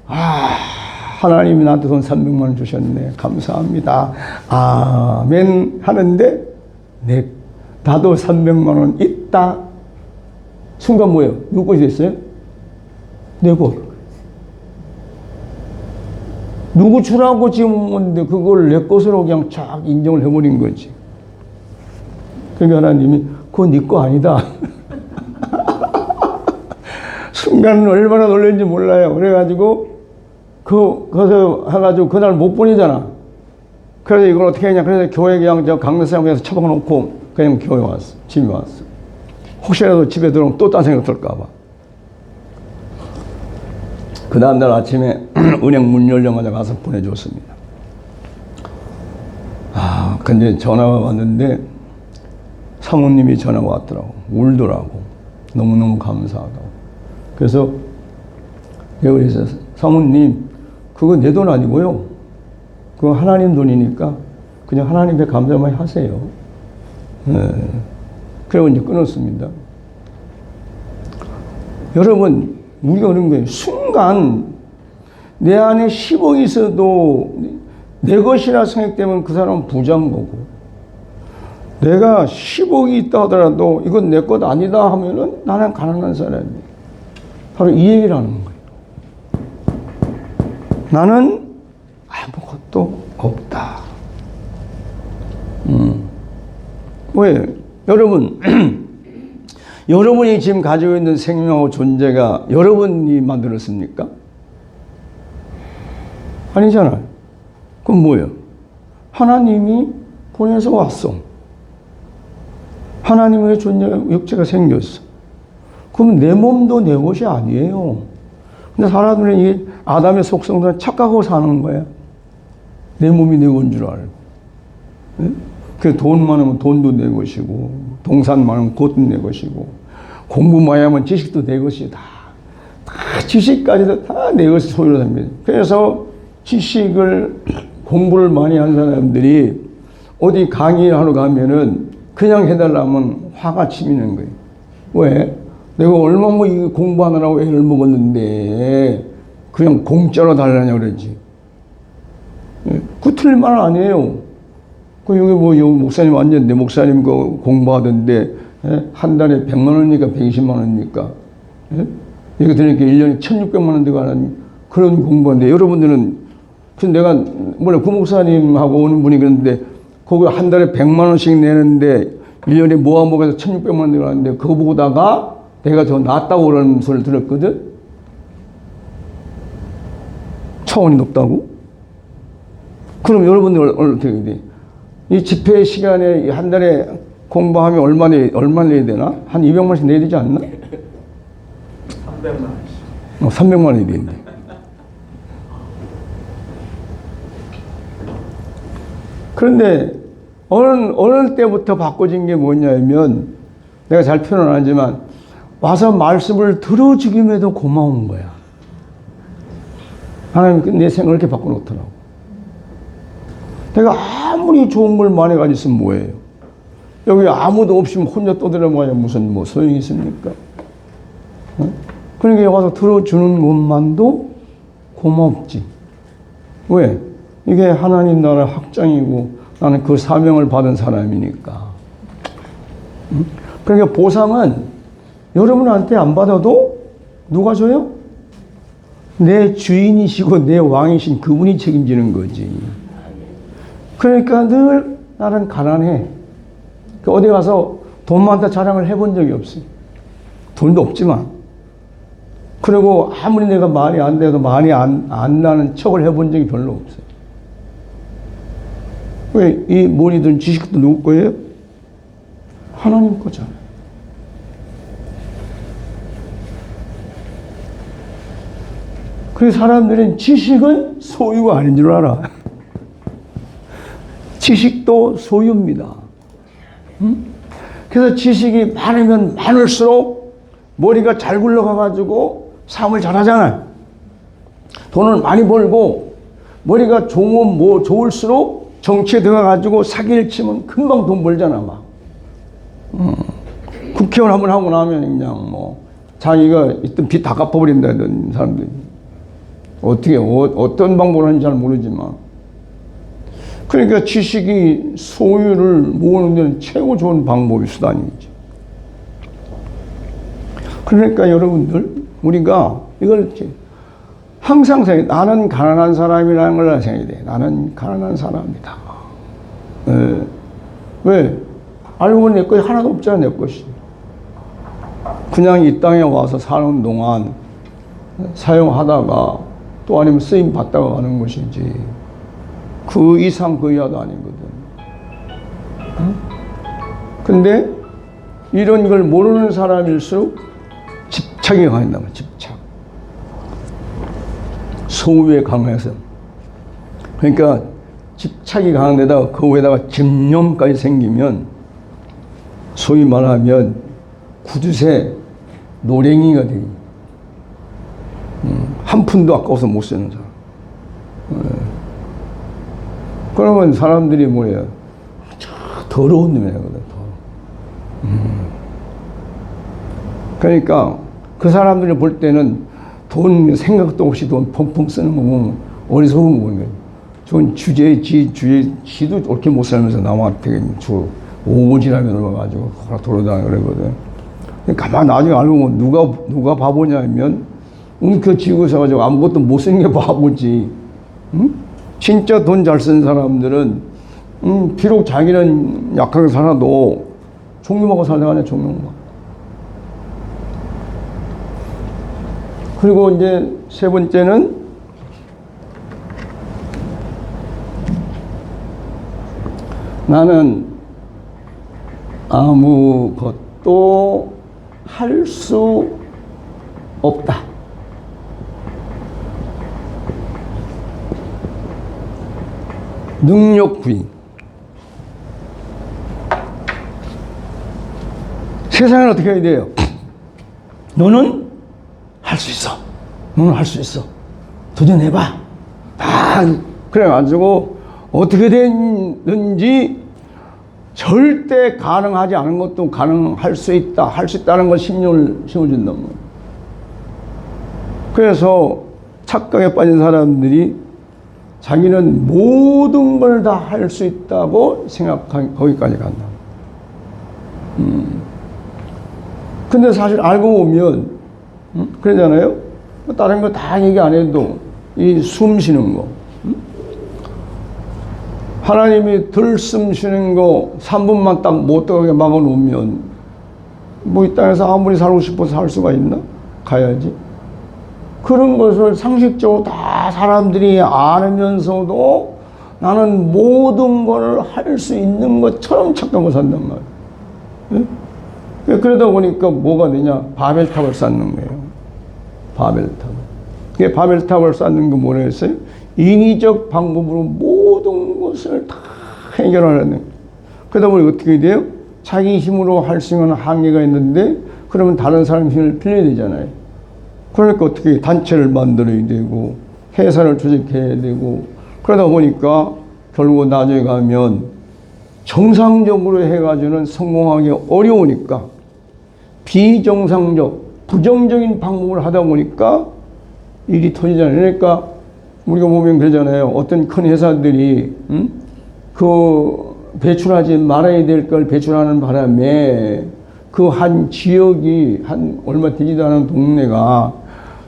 [SPEAKER 2] 하나님이 나한테 돈 300만 원 주셨네. 감사합니다. 아멘 하는데 나도 300만 원 있다. 순간 뭐예요? 누구 것이 됐어요? 내 것. 누구 주라고 지금 온데 그걸 내 것으로 그냥 쫙 인정을 해버린 거지. 그러니까 하나님이
[SPEAKER 1] 그거 네 거 아니다. 순간 얼마나 놀랐는지 몰라요. 그래가지고 거기서 해가지고 그날 못 보내잖아. 그래서 이걸 어떻게 했냐. 그래서 교회 그냥 저 강릉사무에서 처박아놓고 그냥 교회 왔어. 집에 왔어. 혹시라도 집에 들어오면 또 딴 생각 들까봐. 그 다음날 아침에 은행 문 열자마자 가서 보내줬습니다. 근데 전화가 왔는데 사모님이 전화가 왔더라고. 울더라고. 너무너무 감사하다고. 그래서 내가 그래서 사모님 그거 내 돈 아니고요. 그거 하나님 돈이니까 그냥 하나님께 감사만 하세요. 네. 그리고 이제 끊었습니다. 여러분, 우리가 그런 거예요. 순간 내 안에 10억이 있어도 내 것이라 생각되면 그 사람은 부자인 거고, 내가 10억이 있다 하더라도 이건 내 것 아니다 하면은 나는 가난한 사람이에요. 바로 이 얘기를 하는 거예요. 나는 아무것도 없다. 왜? 여러분, 여러분이 지금 가지고 있는 생명하고 존재가 여러분이 만들었습니까? 아니잖아요. 그럼 뭐예요? 하나님이 보내서 왔어. 하나님의 존재, 육체가 생겼어. 그러면 내 몸도 내 것이 아니에요. 근데 사람들은 이 아담의 속성들은 착각하고 사는 거야. 내 몸이 내 건 줄 알고. 네? 그 돈 많으면 돈도 내 것이고, 동산 많으면 그것도 내 것이고, 공부 많이 하면 지식도 내 것이다. 다 지식까지도 다 내 것이 소유로 됩니다. 그래서 지식을, 공부를 많이 한 사람들이 어디 강의하러 가면은 그냥 해달라면 화가 치미는 거예요. 왜? 내가 얼마나 뭐 이거 공부하느라고 애를 먹었는데 그냥 공짜로 달라냐 그러지. 그 틀린 말 아니에요. 그 여기 뭐 여기 목사님 완전 내 목사님 그 공부하던데 한 달에 100만 원이니까 120만 원이니까 여기 들으니까 1년에 1,600만 원 들어가는 그런 공부인데 여러분들은 그 내가 몰라 그 목사님하고 오는 분이 그런데 거기 한 달에 100만 원씩 내는데 1년에 모아먹어서 1,600만 원 들어가는데 그거 보다가 내가 더 낫다고 그러는 소리를 들었거든? 차원이 높다고? 그럼 여러분들 어떻게 돼? 이 집회 시간에 한 달에 공부하면 얼마 내야 되나? 한 200만 원씩 내야 되지 않나?
[SPEAKER 2] 300만 원씩.
[SPEAKER 1] 300만 원이 되는데. 그런데 어느 때부터 바꿔진 게 뭐냐면 내가 잘 표현은 안 하지만 와서 말씀을 들어주김에도 고마운 거야. 하나님 내 생각을 이렇게 바꿔놓더라고. 내가 아무리 좋은 걸 많이 가지고 있으면 뭐예요? 여기 아무도 없으면 혼자 떠들어봐야 무슨 뭐 소용이 있습니까? 그러니까 와서 들어주는 것만도 고맙지. 왜? 이게 하나님 나라 확장이고 나는 그 사명을 받은 사람이니까. 그러니까 보상은 여러분한테 안 받아도 누가 줘요? 내 주인이시고 내 왕이신 그분이 책임지는 거지. 그러니까 늘 나는 가난해. 어디 가서 돈 많다 자랑을 해본 적이 없어요. 돈도 없지만. 그리고 아무리 내가 말이 안 돼도 말이 안 나는 척을 해본 적이 별로 없어요. 왜? 이 머리든 지식도 누구 거예요? 하나님 거잖아요. 그래서 사람들은 지식은 소유가 아닌 줄 알아. 지식도 소유입니다. 그래서 지식이 많으면 많을수록 머리가 잘 굴러가가지고 삶을 잘하잖아요. 돈을 많이 벌고 머리가 좋을수록 정치에 들어가가지고 사기를 치면 금방 돈 벌잖아, 막. 국회의원 한번 하고 나면 그냥 뭐 자기가 있던 빚 다 갚아버린다던 사람들이. 어떻게, 어떤 방법을 하는지 잘 모르지만. 그러니까 지식이 소유를 모으는 데는 최고 좋은 방법이 수단이죠. 그러니까 여러분들, 우리가 이걸 이렇게 항상 생각해. 나는 가난한 사람이라는 걸 생각해야 돼. 나는 가난한 사람이다. 왜?
[SPEAKER 2] 알고 보니 내 것이 하나도 없잖아, 내 것이. 그냥 이 땅에 와서 사는 동안 사용하다가 또 아니면 쓰임 받다가 가는 것이지. 그 이상 그 이하도 아니거든. 응? 근데 이런 걸 모르는 사람일수록 집착이 강한다 말이야, 집착. 소유에 강해서. 그러니까 집착이 강한 데다가 그 위에다가 집념까지 생기면 소위 말하면 구두쇠 노랭이가 돼. 한 푼도 아까워서 못 쓰는 사람. 그러면 사람들이 뭐예요? 더러운 놈이거든. 그러니까 그 사람들이 볼 때는 돈 생각도 없이 돈 펑펑 쓰는 거 보면 어리석은 거예요. 저건 지도 옳게 못 살면서 남한테 오지랖에 들어가가지고 돌아다니고 그러거든. 가만 나중에 알고 보면 누가 바보냐면 움켜쥐고 있어가지고 아무것도 못 쓰는 게 바보지. 응? 진짜 돈 잘 쓴 사람들은 비록 자기는 약하게 살아도 종류먹고 살아가네, 종류먹고. 그리고 이제 세 번째는 나는 아무것도 할 수 없다. 능력 부인. 세상은 어떻게 해야 돼요? 너는 할 수 있어. 너는 할 수 있어. 도전해봐. 그래가지고 어떻게 됐는지 절대 가능하지 않은 것도 가능할 수 있다. 할 수 있다는 걸 신념을 심어준단 말이에요. 그래서 착각에 빠진 사람들이 자기는 모든 걸 다 할 수 있다고 생각한 거기까지 간다. 근데 사실 알고 보면 그러잖아요. 다른 거 다 얘기 안 해도 이 숨 쉬는 거, 하나님이 들숨 쉬는 거 3분만 딱 못 들어가게 막아놓으면 뭐 이 땅에서 아무리 살고 싶어서 살 수가 있나? 가야지. 그런 것을 상식적으로 다 사람들이 알면서도 나는 모든 걸 할 수 있는 것처럼 착각하고 산단 말이에요. 예? 그러다 보니까 뭐가 되냐? 바벨탑을 쌓는 거예요. 바벨탑. 그게 바벨탑을 쌓는 거 뭐라 했어요? 인위적 방법으로 모든 것을 다 해결하는 거예요. 그러다 보니 어떻게 돼요? 자기 힘으로 할 수 있는 한계가 있는데 그러면 다른 사람 힘을 빌려야 되잖아요. 그러니까 어떻게 단체를 만들어야 되고 회사를 조직해야 되고 그러다 보니까 결국 나중에 가면 정상적으로 해가지고는 성공하기 어려우니까 비정상적, 부정적인 방법을 하다 보니까 일이 터지잖아요. 그러니까 우리가 보면 그러잖아요. 어떤 큰 회사들이 그 배출하지 말아야 될 걸 배출하는 바람에 그 한 지역이 한 얼마 되지도 않은 동네가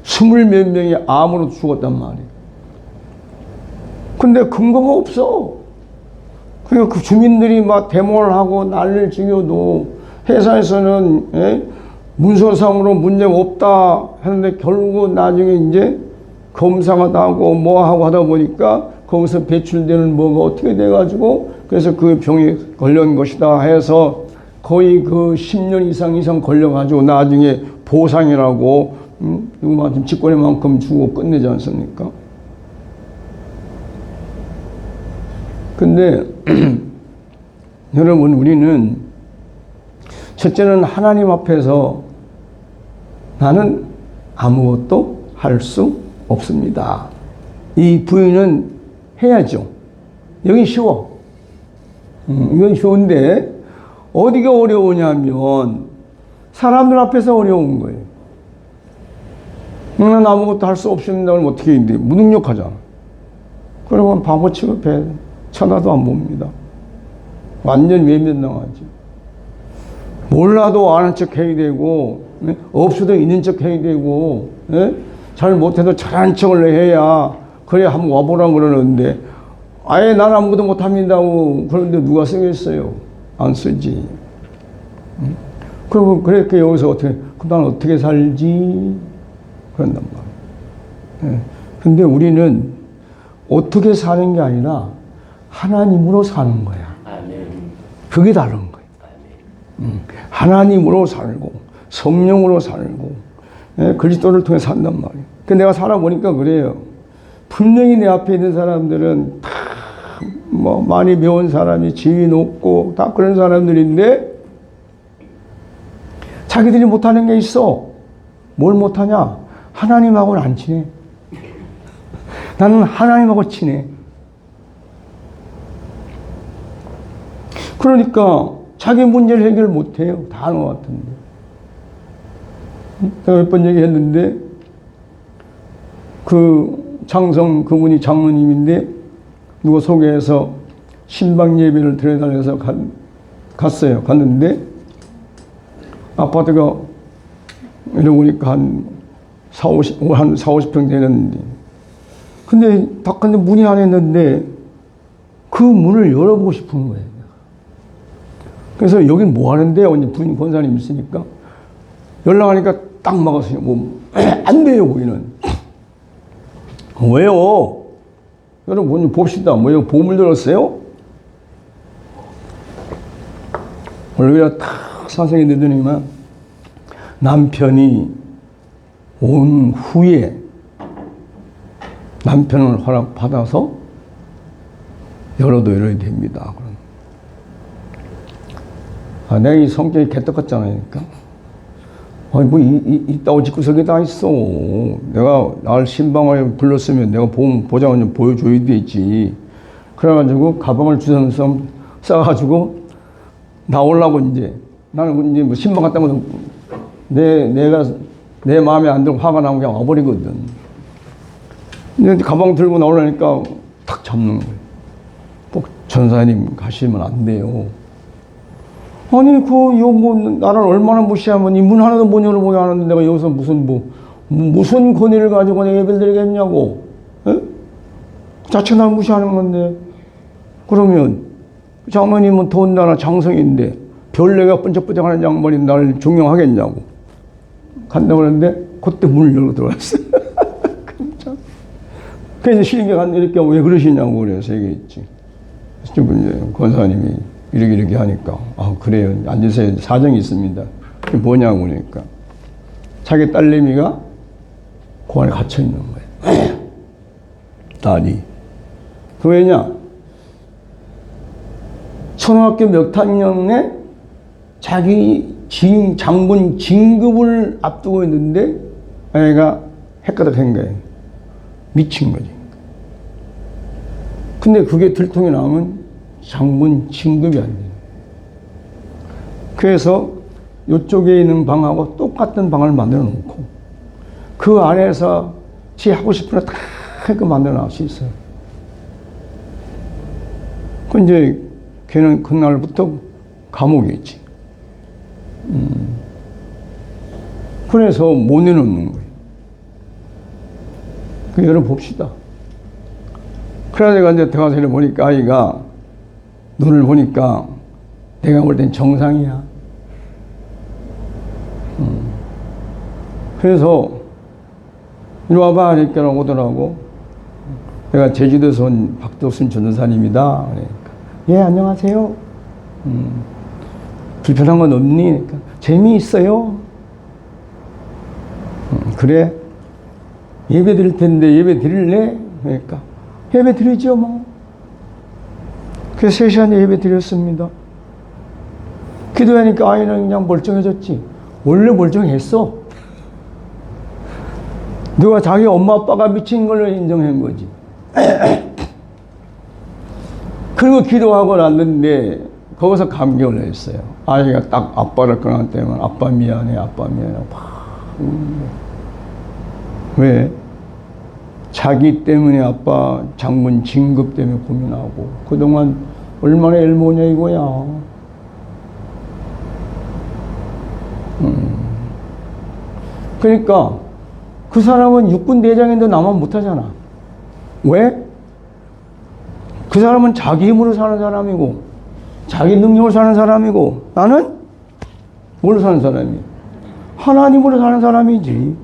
[SPEAKER 2] 20몇 명이 암으로 죽었단 말이에요. 근데 근거가 없어. 그러니까 그 주민들이 막 데모를 하고 난리를 지겨도 회사에서는 문서상으로 문제가 없다 하는데 결국 나중에 이제 검사가 나고 뭐 하고 하다 보니까 거기서 배출되는 뭐가 어떻게 돼가지고 그래서 그 병이 걸린 것이다 해서 거의 그 10년 이상 걸려가지고 나중에 보상이라고 누구만큼 직권의 만큼 주고 끝내지 않습니까? 근데 여러분 우리는 첫째는 하나님 앞에서 나는 아무것도 할 수 없습니다. 이 부인은 해야죠. 여기 쉬워. 이건 쉬운데 어디가 어려우냐면 사람들 앞에서 어려운 거예요. 나는 아무것도 할 수 없습니다. 그럼 어떻게 해야 돼? 무능력하잖아. 그러면 바보 취급해. 쳐다도 안 봅니다. 완전 외면당하지. 몰라도 아는 척 해야 되고, 없어도 있는 척 해야 되고, 잘 못해도 잘하는 척을 해야, 그래, 한번 와보라고 그러는데, 아예 난 아무것도 못합니다. 그런데 누가 쓰겠어요? 안 쓰지. 그리고 그렇게 여기서 어떻게, 난 어떻게 살지? 그런단 말이에요. 근데 우리는 어떻게 사는 게 아니라 하나님으로 사는 거야.
[SPEAKER 3] 아멘.
[SPEAKER 2] 그게 다른 거예요. 하나님으로 살고 성령으로 살고 그리스도를 통해 산단 말이에요. 내가 살아보니까 그래요. 분명히 내 앞에 있는 사람들은 다 뭐 많이 배운 사람이 지위 높고 다 그런 사람들인데 자기들이 못하는 게 있어. 뭘 못하냐? 하나님하고는 안 친해. 나는 하나님하고 친해. 그러니까 자기 문제를 해결 못해요. 다 하는 것 같은데. 내가 몇 번 얘기했는데 그 장성 그분이 장로님인데 누가 소개해서 신방 예배를 드려달래서 갔어요. 갔는데 아파트가 이러고 보니까 한 40평 되는데 근데 딱 근데 문이 안 했는데 그 문을 열어보고 싶은 거예요. 그래서 여긴 뭐 하는데요? 부인 권사님 있으니까 연락하니까 딱 막았어요. 뭐 안 돼요, 거기는. 왜요? 여러분 봅시다. 뭐 이거 보물 들었어요? 얼굴에 탁 사성이 되더니만 남편이 온 후에 남편을 허락받아서 열어도 열어야 됩니다. 내가 이 성격이 개떡 같잖아요. 그러니까. 아니, 뭐, 이따오 짓구석에 다 있어. 내가 날 신방을 불렀으면 내가 보장을 좀 보여줘야 되지. 그래가지고 가방을 주섬 싸가지고 나오려고 이제. 나는 이제 뭐 신방 갔다 오면 내가 내 마음에 안 들고 화가 나면 그냥 와버리거든. 근데 가방 들고 나오려니까 탁 잡는 거예요. 꼭 전사님 가시면 안 돼요. 아니, 나를 얼마나 무시하면 이 문 하나도 못 열어보게 하는데 내가 여기서 무슨 권위를 가지고 내가 예배를 드리겠냐고. 에? 자체 날 무시하는 건데. 그러면 장로님은 더군다나 장성인데 별내가 번쩍번쩍 하는 장모님 나를 존경하겠냐고. 간다고 그러는데 그때 문을 열고 들어왔어. 그래서 실경한 이렇게 왜 그러시냐고 그래서 얘기했지. 권사님이 이렇게 하니까 그래요. 앉으세요. 사정이 있습니다. 그게 뭐냐고 그러니까 자기 딸내미가 그 안에 갇혀 있는 거예요. 딸이. 그 왜냐? 초등학교 몇 학년에 자기 장군 진급을 앞두고 있는데 애가 헷가닥한 거예요. 미친 거지. 근데 그게 들통이 나면 장군 진급이 안 돼요. 그래서 이쪽에 있는 방하고 똑같은 방을 만들어 놓고 그 안에서 지 하고 싶은 거 다 만들어 놔올 수 있어요. 그 이제 걔는 그날부터 감옥에 있지. 그래서 못 내놓는 거예요. 그 여러분 봅시다. 그래서 내가 이제 들어가서 보니까 아이가 눈을 보니까 내가 볼 땐 정상이야. 그래서 이리 와봐 이렇게 오더라고. 내가 제주도에서 온 박덕순 전도사님이다. 그러니까 예 안녕하세요. 불편한 건 없니? 그러니까 재미있어요. 그래 예배 드릴 텐데 예배 드릴래? 그러니까 예배 드리죠 뭐. 그래서 3시간에 예배 드렸습니다. 기도하니까 아이는 그냥 멀쩡해졌지. 원래 멀쩡했어. 누가 자기 엄마 아빠가 미친 걸로 인정한 거지. 그리고 기도하고 났는데 거기서 감격을 했어요. 아이가 딱 아빠를 꺼낼 때면 아빠 미안해 아빠 미안해 왜? 자기 때문에 아빠 장군 진급 때문에 고민하고 그동안 얼마나 엘모냐 이거야. 그러니까 그 사람은 육군 대장인데 나만 못하잖아. 왜? 그 사람은 자기 힘으로 사는 사람이고 자기 능력으로 사는 사람이고 나는 뭘로 사는 사람이야? 하나님으로 사는 사람이지.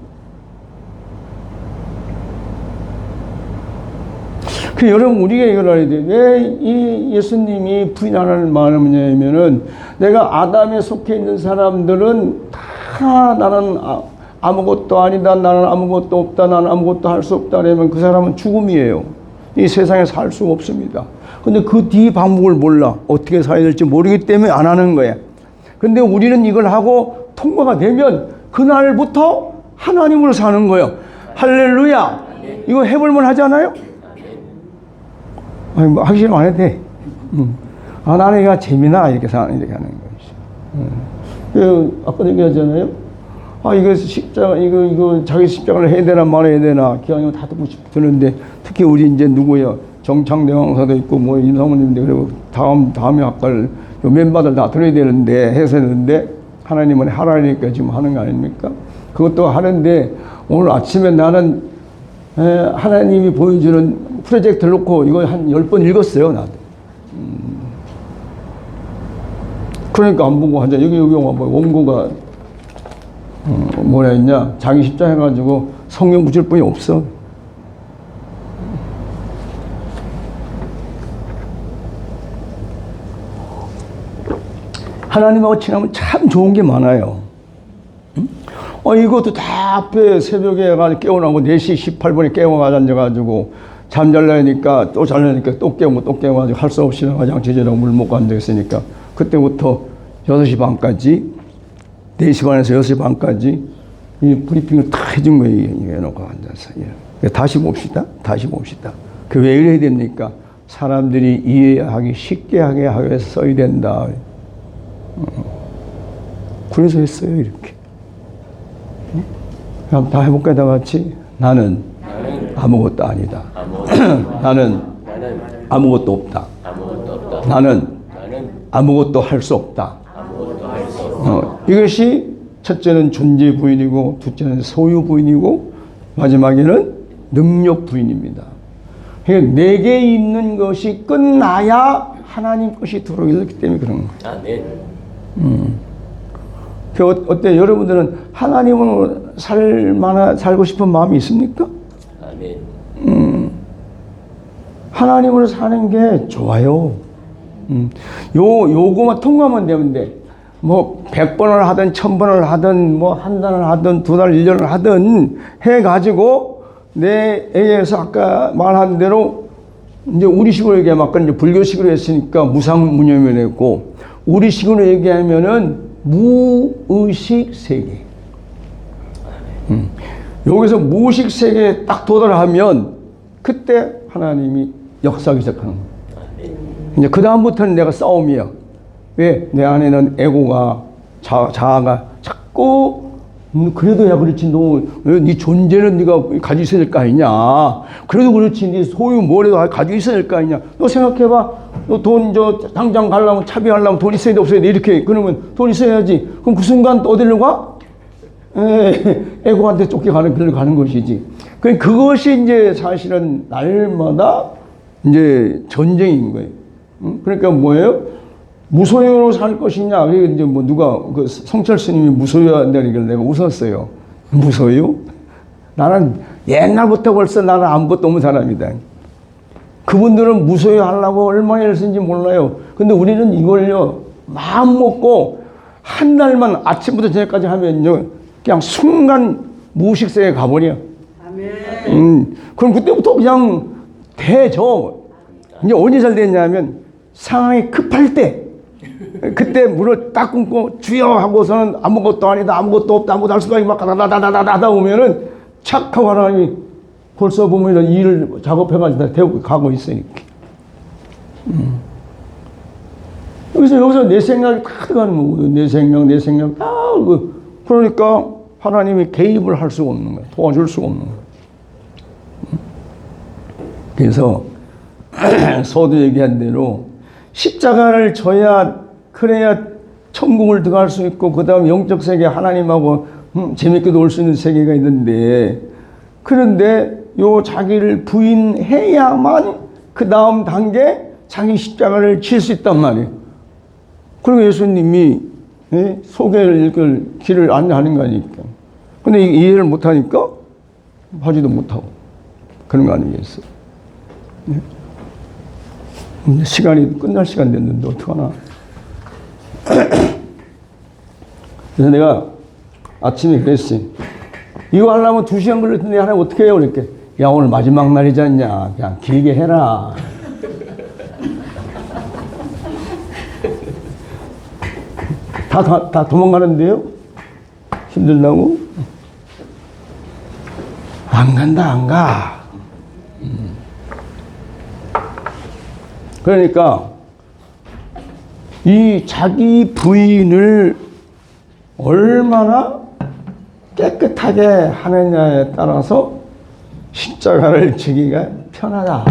[SPEAKER 2] 그 여러분 우리가 이걸 알아야 돼. 왜 이 예수님이 부인하는 말은 뭐냐면은 내가 아담에 속해 있는 사람들은 다 나는 아무것도 아니다. 나는 아무것도 없다. 나는 아무것도 할 수 없다. 그러면 그 사람은 죽음이에요. 이 세상에 살 수가 없습니다. 근데 그 뒤 방법을 몰라. 어떻게 살아야 될지 모르기 때문에 안 하는 거야. 근데 우리는 이걸 하고 통과가 되면 그날부터 하나님으로 사는 거예요. 할렐루야. 이거 해볼만 하지 않아요? 아니, 뭐 하기 싫으면 안 해도 돼. 아, 나는 이거 재미나. 이렇게 하는 거지. 아까 얘기하잖아요. 아, 이거 십자가, 이거 자기 십자가를 해야 되나 말아야 되나. 기왕이면 다 듣고 싶드는데, 특히 우리 이제 누구야. 정창대왕사도 있고, 뭐, 임성훈님인데, 그리고 다음에 학과를, 요 멤버들 다 들어야 되는데, 해서 했는데, 하나님은 하라니까 지금 하는 거 아닙니까? 그것도 하는데, 오늘 아침에 나는, 하나님이 보여주는 프로젝트를 놓고 이거 한 10번 읽었어요, 나도. 그러니까 안 보고 하자. 여기 원고가, 뭐라 했냐. 자기 십자 해가지고 성경 붙일 뿐이 없어. 하나님하고 친하면 참 좋은 게 많아요. 이것도 다 앞에 새벽에 가지고 깨어나고 4시 18분에 깨어나서 앉아가지고 잠 잘라니까 또 잘라니까 또 깨워가지고 할 수 없이 양치질하고 물 먹고 앉아있으니까 그때부터 6시 반까지 4시 반에서 6시 반까지 이 브리핑을 다 해준 거예요. 이거 해놓고 앉아서. 다시 봅시다. 그 왜 이래야 됩니까? 사람들이 이해하기 쉽게 하게 하기 위해서 써야 된다. 그래서 했어요, 이렇게. 그럼 다 해볼까요, 다 같이? 나는 아무것도 아니다. 나는 아무것도 없다. 나는 아무것도 할 수 없다. 이것이 첫째는 존재 부인이고, 둘째는 소유 부인이고, 마지막에는 능력 부인입니다. 그러니까 내게 있는 것이 끝나야 하나님 것이 들어오기 때문에 그런 거예요.
[SPEAKER 3] 아멘.
[SPEAKER 2] 어때? 여러분들은 하나님으로 살고 싶은 마음이 있습니까?
[SPEAKER 3] 아멘.
[SPEAKER 2] 하나님으로 사는 게 좋아요. 요거만 통과하면 되는데, 뭐, 100번을 하든, 1000번을 하든, 뭐, 한 달을 하든, 2달, 1년을 하든, 해가지고, 내에게서 아까 말한 대로, 이제 우리식으로 얘기하면, 아까 이제 불교식으로 했으니까 무상무념을 했고, 우리식으로 얘기하면은 무의식 세계. 여기서 무의식 세계에 딱 도달하면, 그때 하나님이 역사하기 시작하는 거예요. 이제 그다음부터는 내가 싸움이야. 왜? 내 안에는 에고가, 자아가 자꾸, 그래도 야, 그렇지. 네 존재는 네가 가지고 있어야 될 거 아니냐. 그래도 그렇지. 네 소유 뭐래도 가지고 있어야 될 거 아니냐. 너 생각해봐. 너 돈, 당장 가려면, 차비하려면 돈 있어야 돼, 없어야 돼. 이렇게. 그러면 돈 있어야지. 그럼 그 순간 또 어디로 가? 에고한테 쫓겨가는 길로 가는 것이지. 그것이 이제 사실은 날마다 이제 전쟁인 거예요. 그러니까 뭐예요? 무소유로 살 것이냐. 그리고 이제 뭐 누가, 성철 스님이 무소유 한다니까 내가 웃었어요. 무소유? 나는 옛날부터 벌써 나는 아무것도 없는 사람이다. 그분들은 무소유 하려고 얼마나 애를 쓴지 몰라요. 근데 우리는 이걸요, 마음 먹고 한 달만 아침부터 저녁까지 하면요, 그냥 순간 무의식세에 가버려. 아멘. 그럼 그때부터 그냥 대저. 이제 언제 잘 됐냐면 상황이 급할 때, 그때 물을 딱 끊고 주여 하고서는 아무것도 아니다, 아무것도 없다, 아무것도 할 수가 없다, 막 다다다다다다 오면은 착 하고 하나님이 벌써 보면 일을 작업해가지고 대고 가고 있으니까. 여기서 내 생각이 다 들어가는 거고요. 내 생각 다. 그러니까 하나님이 개입을 할 수가 없는 거예요. 도와줄 수가 없는 거예요. 그래서 서도 얘기한 대로 십자가를 져야, 그래야 천국을 들어갈 수 있고, 그 다음 영적 세계 하나님하고 재밌게 놀 수 있는 세계가 있는데, 그런데 요 자기를 부인해야만 그 다음 단계 자기 십자가를 칠 수 있단 말이에요.
[SPEAKER 1] 그리고 예수님이 소개를 읽을 길을 안내하는 거니까. 근데 이해를 못하니까 하지도 못하고 그런 거 아니겠어요? 시간이 끝날 시간 됐는데 어떡하나. 그래서 내가 아침에 그랬어요. 이거 하려면 2시간 걸릴 텐데 하나 어떻게 해요? 그렇게. 야, 오늘 마지막 날이지 않냐. 그냥 길게 해라. 다 도망가는데요? 힘들다고? 안 간다, 안 가. 그러니까, 이 자기 부인을 얼마나 깨끗하게 하느냐에 따라서 십자가를 지기가 편하다.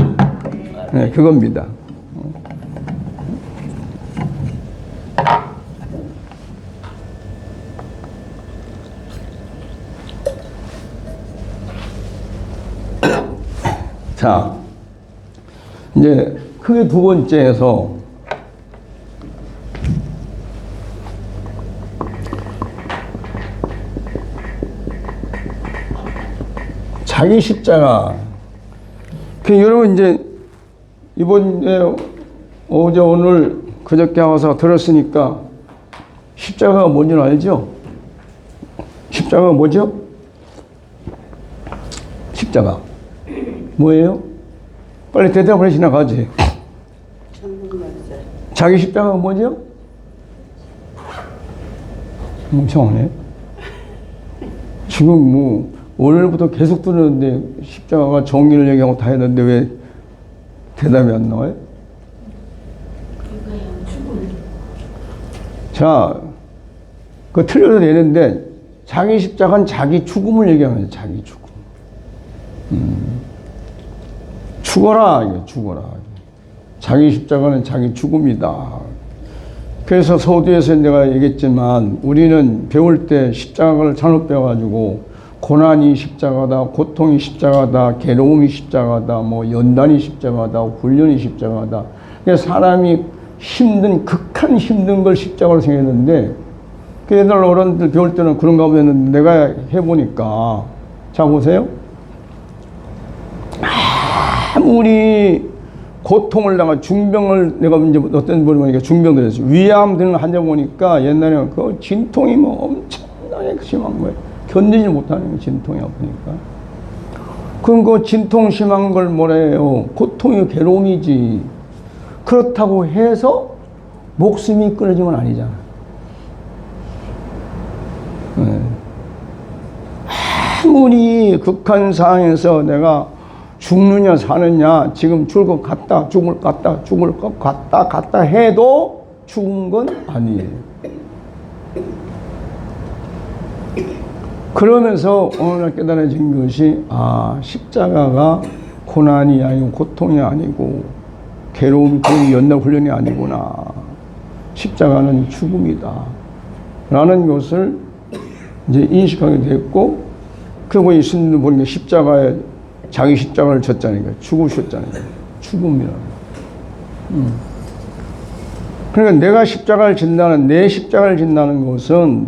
[SPEAKER 1] 네, 그겁니다. 자, 이제 크게 두 번째에서 자기 십자가. 여러분 이제 이번에 어제 오늘 그저께 와서 들었으니까 십자가가 뭔지 알죠? 십자가가 뭐죠? 십자가 뭐예요? 빨리 대답을 해 지나가지. 자기 십자가가 뭐죠? 멍청하네. 지금 뭐 오늘부터 계속 들었는데 십자가가 정의를 얘기하고 다 했는데 왜 대답이 안 나와요? 자, 그거 틀려도 되는데 자기 십자가는 자기 죽음을 얘기하는 거예요. 자기 죽음. 죽어라, 이게 죽어라. 자기 십자가는 자기 죽음이다. 그래서 서두에서 내가 얘기했지만 우리는 배울 때 십자가를 잘못 배워가지고 고난이 십자가다, 고통이 십자가다, 괴로움이 십자가다, 뭐 연단이 십자가다, 훈련이 십자가다. 그래서 사람이 극한 힘든 걸 십자가로 생각했는데 그 옛날 어른들 배울 때는 그런가 보였는데 내가 해보니까 자 보세요. 아무리 고통을 당한 중병을 내가 이제 어떤 분이 보니까 중병들 했어요. 위암 등을 환자보니까 옛날에는 그 진통이 뭐 엄청나게 심한 거예요. 견디지 못하는 거 진통이 아프니까. 그럼 그 진통 심한 걸 뭐라 해요? 고통이 괴로움이지. 그렇다고 해서 목숨이 끊어지면 아니잖아. 네. 아무리 극한 상황에서 내가 죽느냐 사느냐 지금 죽을 것 같다 죽을 것 같다 해도 죽은 건 아니에요. 그러면서 어느 날 깨달아진 것이 십자가가 고난이 아니고 고통이 아니고 괴로움이 연단 훈련이 아니구나. 십자가는 죽음이다 라는 것을 이제 인식하게 됐고, 그리고 예수님도 보니까 십자가에 자기 십자가를 졌잖아요. 죽으셨잖아요. 죽음이라는. 그러니까 내가 십자가를 진다는, 내 십자가를 진다는 것은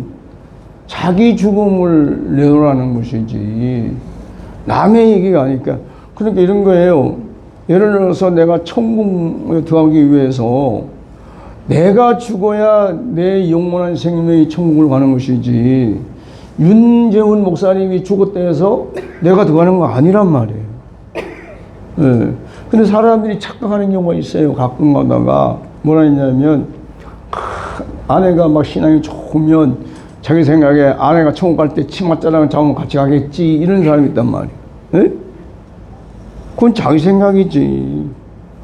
[SPEAKER 1] 자기 죽음을 내놓으라는 것이지 남의 얘기가 아니니까. 그러니까 이런 거예요. 예를 들어서 내가 천국에 들어가기 위해서 내가 죽어야 내 영원한 생명이 천국을 가는 것이지 윤재훈 목사님이 죽었다 해서 내가 들어가는 거 아니란 말이에요. 네. 근데 사람들이 착각하는 경우가 있어요. 가끔 가다가 뭐라 했냐면 아내가 막 신앙이 좋으면 자기 생각에 아내가 천국 갈 때 치맛자랑 잡으면 같이 가겠지 이런 사람이 있단 말이에요. 네? 그건 자기 생각이지.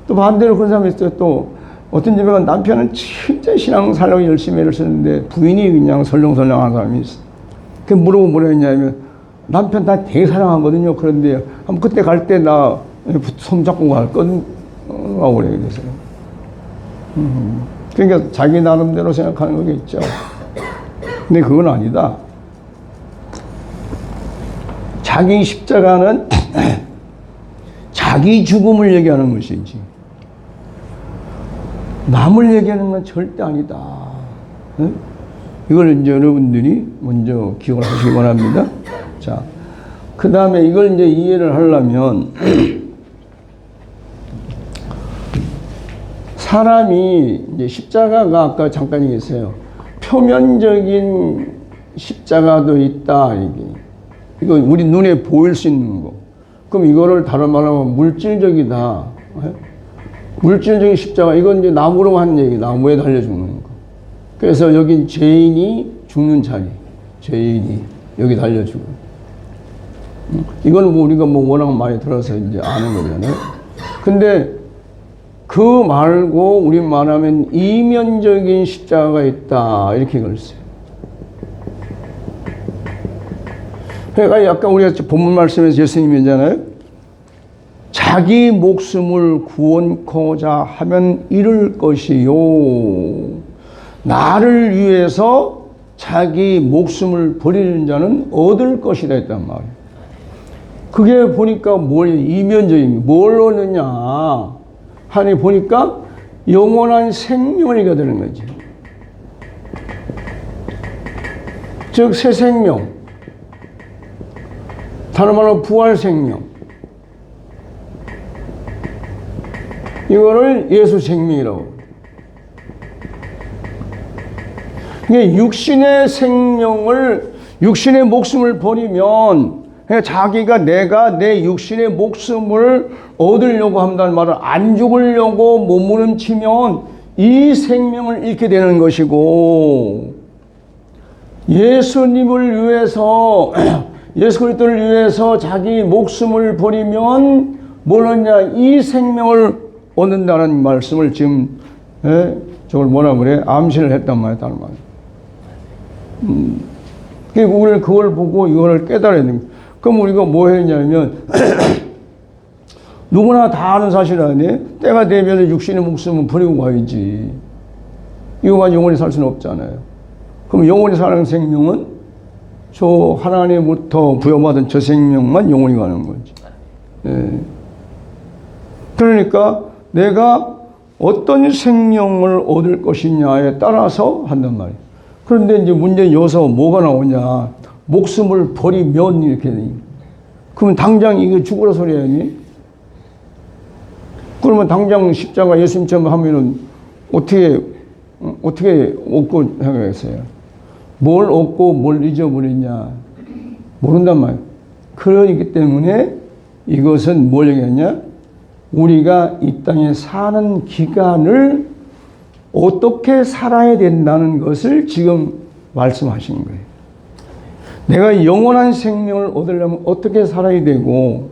[SPEAKER 1] 또 반대로 그런 사람이 있어요. 또 어떤 집에 간 남편은 진짜 신앙 살려고 열심히 애를 쓰는데 부인이 그냥 설렁설렁한 사람이 있어. 그 물어보고 뭐라 했냐면 남편 나 되게 사랑하거든요. 그런데 한번 그때 갈 때 나 손잡고 갈 거라고 그래요. 그래서. 그러니까 자기 나름대로 생각하는 거겠죠. 근데 그건 아니다. 자기 십자가는 자기 죽음을 얘기하는 것이지 남을 얘기하는 건 절대 아니다.
[SPEAKER 2] 이걸 이제 여러분들이 먼저 기억을 하시기 바랍니다. 자, 그 다음에 이걸 이제 이해를 하려면 사람이 이제 십자가가 아까 잠깐 얘기했어요. 표면적인 십자가도 있다. 이거 우리 눈에 보일 수 있는 거. 그럼 이거를 다른 말로 하면 물질적이다. 물질적인 십자가, 이건 이제 나무로 한 얘기, 나무에 달려 죽는 거. 그래서 여긴 죄인이 죽는 자리, 죄인이 여기 달려 죽어. 이건 뭐 우리가 뭐 워낙 많이 들어서 이제 아는 거잖아요. 근데 그 말고 우리 말하면 이면적인 십자가가 있다. 이렇게 글쎄요. 그러니까 약간 우리가 본문 말씀에서 예수님이 했잖아요. 자기 목숨을 구원코자 하면 잃을 것이요. 나를 위해서 자기 목숨을 버리는 자는 얻을 것이다 했단 말이에요. 그게 보니까 이면적인 뭘 얻느냐 하니 보니까 영원한 생명을 얻게 되는 거지. 즉 새 생명, 다른 말로 부활 생명. 이거를 예수 생명이라고. 이게 육신의 생명을, 육신의 목숨을 버리면 자기가 내가 내 육신의 목숨을 얻으려고 한다는 말은 안 죽으려고 몸부림치면 이 생명을 잃게 되는 것이고, 예수님을 위해서 예수 그리스도를 위해서 자기 목숨을 버리면 뭘 하냐? 이 생명을 얻는다는 말씀을 지금 저걸 뭐라 그래? 암시를 했단 말이야, 다른 말. 그러니까 우리는 그걸 보고 이거를 깨달아야 됩니다. 그럼 우리가 뭐 했냐면 누구나 다 아는 사실 아니에요? 때가 되면 육신의 목숨은 버리고 가야지. 이거만 영원히 살 수는 없잖아요. 그럼 영원히 사는 생명은 저 하나님부터 부여받은 저 생명만 영원히 가는 거지. 예. 그러니까 내가 어떤 생명을 얻을 것이냐에 따라서 한단 말이에요. 그런데 이제 문제는 여기서 뭐가 나오냐. 목숨을 버리면 이렇게 되니. 그러면 당장 이게 죽으라 소리 아니? 그러면 당장 십자가 예수님처럼 하면은 어떻게 얻고 하겠어요? 뭘 얻고 뭘 잊어버리냐? 모른단 말이에요. 그러기 때문에 이것은 뭘 얘기하냐? 우리가 이 땅에 사는 기간을 어떻게 살아야 된다는 것을 지금 말씀하시는 거예요. 내가 영원한 생명을 얻으려면 어떻게 살아야 되고,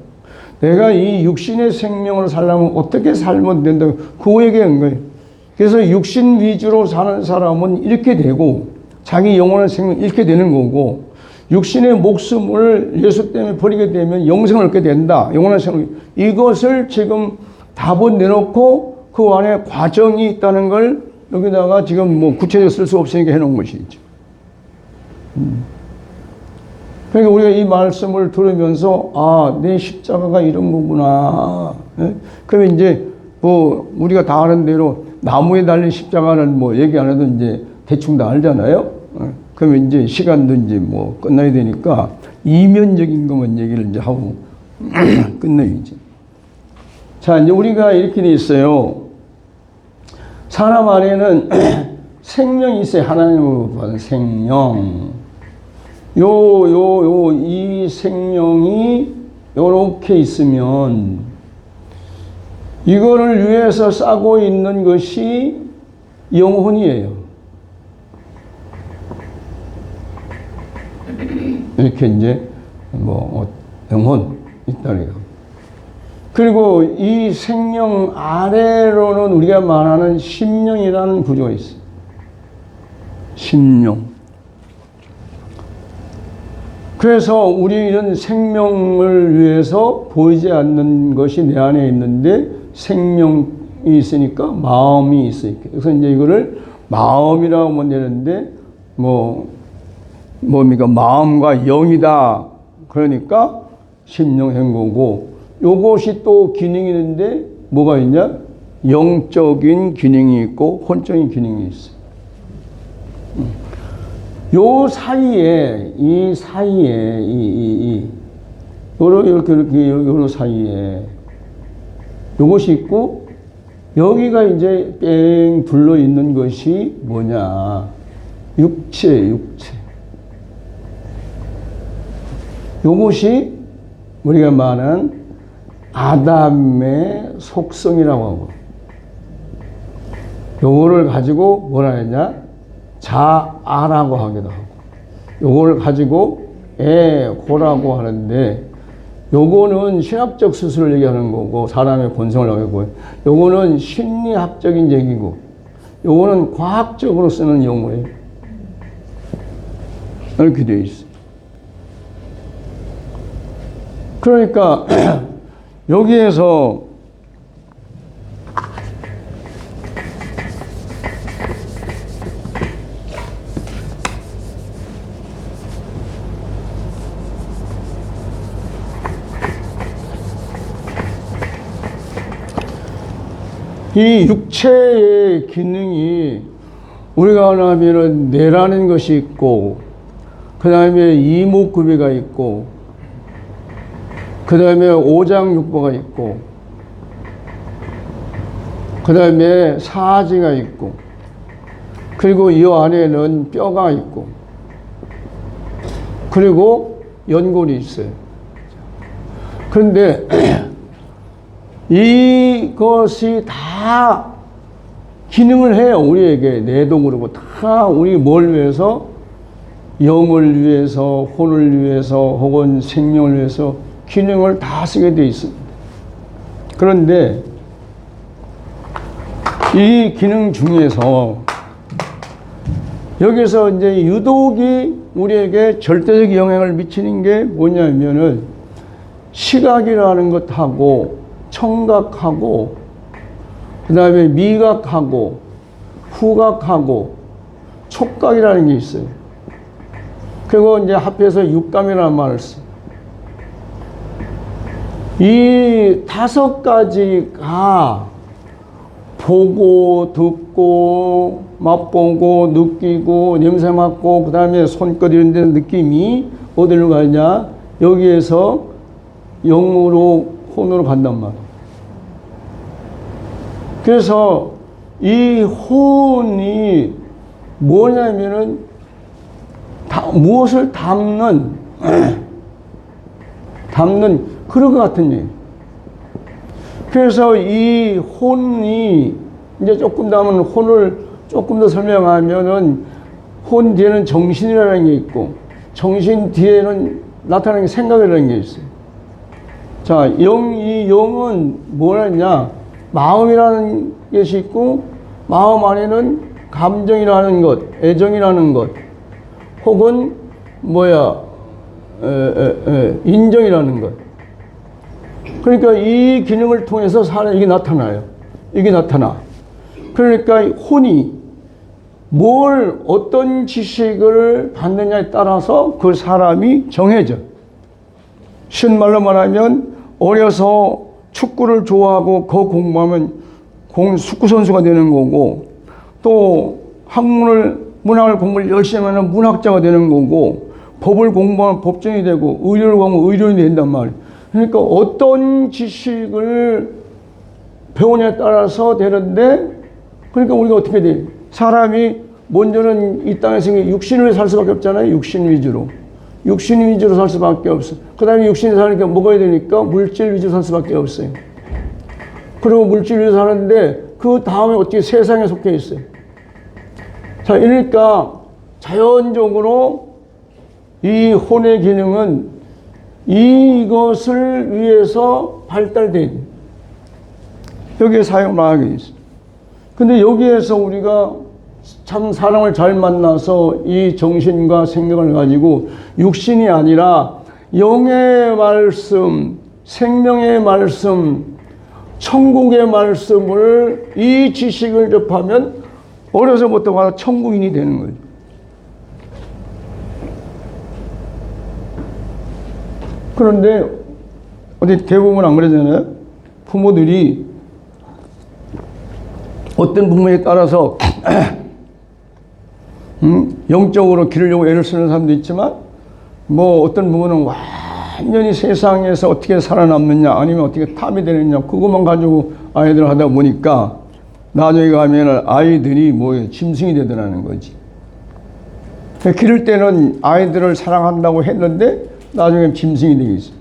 [SPEAKER 2] 내가 이 육신의 생명을 살려면 어떻게 살면 된다고 그 얘기한 거예요. 그래서 육신 위주로 사는 사람은 이렇게 되고, 자기 영원한 생명을 잃게 되는 거고, 육신의 목숨을 예수 때문에 버리게 되면 영생을 얻게 된다. 영원한 생명. 이것을 지금 답은 내놓고 그 안에 과정이 있다는 걸 여기다가 지금 뭐 구체적으로 쓸 수 없으니까 해놓은 것이죠. 그러니까 우리가 이 말씀을 들으면서 아, 내 십자가가 이런 거구나. 그러면 이제 뭐 우리가 다 아는 대로 나무에 달린 십자가는 뭐 얘기 안 해도 이제 대충 다 알잖아요. 그러면 이제 시간도 이제 뭐 끝나야 되니까 이면적인 것만 얘기를 이제 하고 끝내야지. 자, 이제 우리가 이렇게 돼 있어요. 사람 안에는 생명이 있어요. 하나님으로 받은 생명. 이 생명이 요렇게 있으면 이거를 위해서 싸고 있는 것이 영혼이에요. 이렇게 이제 뭐 영혼 있다는 거. 그리고 이 생명 아래로는 우리가 말하는 심령이라는 구조가 있어요. 심령. 그래서 우리는 생명을 위해서 보이지 않는 것이 내 안에 있는데 생명이 있으니까 마음이 있어요. 그래서 이제 이거를 마음이라고 하면 되는데 뭡니까? 마음과 영이다. 그러니까 심령한 거고, 요것이 또 기능이 있는데 뭐가 있냐? 영적인 기능이 있고 혼적인 기능이 있어요. 요 사이에, 이 사이에, 요런 사이에 요것이 있고, 여기가 이제 뺑 둘러 있는 것이 뭐냐. 육체. 요것이 우리가 말하는 아담의 속성이라고 하고, 요거를 가지고 뭐라 했냐? 자아라고 하기도 하고, 요거를 가지고 에고라고 하는데, 요거는 신학적 스스로를 얘기하는 거고, 사람의 본성을 얘기하고, 요거는 심리학적인 얘기고, 요거는 과학적으로 쓰는 용어예요. 이렇게 되어 있어요. 그러니까 여기에서 이 육체의 기능이 우리가 하면은 뇌라는 것이 있고, 그 다음에 이목구비가 있고, 그 다음에 오장육부가 있고, 그 다음에 사지가 있고, 그리고 이 안에는 뼈가 있고, 그리고 연골이 있어요. 그런데 이것이 다 기능을 해요. 우리에게. 뇌도 그렇고 다 우리 뭘 위해서? 영을 위해서, 혼을 위해서, 혹은 생명을 위해서 기능을 다 쓰게 돼 있습니다. 그런데 이 기능 중에서 여기서 이제 유독이 우리에게 절대적 영향을 미치는 게 뭐냐면은 시각이라는 것하고 청각하고 그 다음에 미각하고 후각하고 촉각이라는 게 있어요. 그리고 이제 합해서 육감이라는 말을 써요. 이 5가지가 보고, 듣고, 맛보고, 느끼고, 냄새 맡고, 그 다음에 손끝 이런 데 느낌이 어디로 가냐? 여기에서 영으로, 혼으로 간단 말이에요. 그래서 이 혼이 뭐냐면은 무엇을 담는 그런 것 같은 얘기. 그래서 이 혼이 이제 조금 더 하면 혼을 조금 더 설명하면은 혼 뒤에는 정신이라는 게 있고 정신 뒤에는 나타나는 게 생각이라는 게 있어요. 자, 이 영은 뭐냐? 마음이라는 것이 있고 마음 안에는 감정이라는 것, 애정이라는 것, 혹은 인정이라는 것. 그러니까 이 기능을 통해서 이게 나타나요. 이게 나타나. 그러니까 혼이 어떤 지식을 받느냐에 따라서 그 사람이 정해져. 쉬운 말로 말하면 어려서 축구를 좋아하고 그 공부하면 축구 선수가 되는 거고, 또 문학을 공부를 열심히 하면 문학자가 되는 거고, 법을 공부하면 법정이 되고, 의료를 공부하면 의료인이 된단 말이에요. 그러니까 어떤 지식을 배우냐에 따라서 되는데, 그러니까 우리가 어떻게 돼? 사람이 먼저는 이 땅에서 육신 위에 살 수밖에 없잖아요. 육신 위주로 살 수밖에 없어. 그 다음에 육신이 사니까 먹어야 되니까 물질 위주로 살 수밖에 없어요. 그리고 물질 위주로 사는데 그 다음에 어떻게 세상에 속해 있어요. 자, 그러니까 자연적으로 이 혼의 기능은 이것을 위해서 발달돼. 여기에 사용을 하게 있어요. 근데 여기에서 우리가 참 사람을 잘 만나서 이 정신과 생명을 가지고 육신이 아니라 영의 말씀, 생명의 말씀, 천국의 말씀을 이 지식을 접하면 어려서부터 가서 천국인이 되는 거죠. 그런데 어디 대부분 안 그러잖아요. 부모들이 어떤 부모에 따라서 영적으로 기르려고 애를 쓰는 사람도 있지만 뭐 어떤 부분은 완전히 세상에서 어떻게 살아남느냐 아니면 어떻게 탑이 되느냐 그것만 가지고 아이들을 하다 보니까 나중에 가면 아이들이 뭐예요? 짐승이 되더라는 거지. 기를 때는 아이들을 사랑한다고 했는데 나중에 짐승이 되겠어.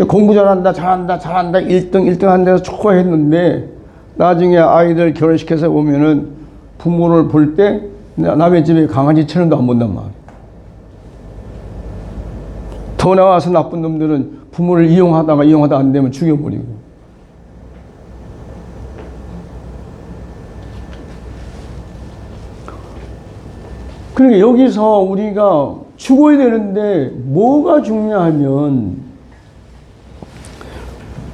[SPEAKER 2] 공부 잘한다 1등 1등 한 데서 초과했는데 나중에 아이들 결혼시켜서 보면은 부모를 볼 때 남의 집에 강아지처럼도 안 본단 말이야. 더 나와서 나쁜 놈들은 부모를 이용하다가 안 되면 죽여버리고. 그러니까 여기서 우리가 죽어야 되는데 뭐가 중요하면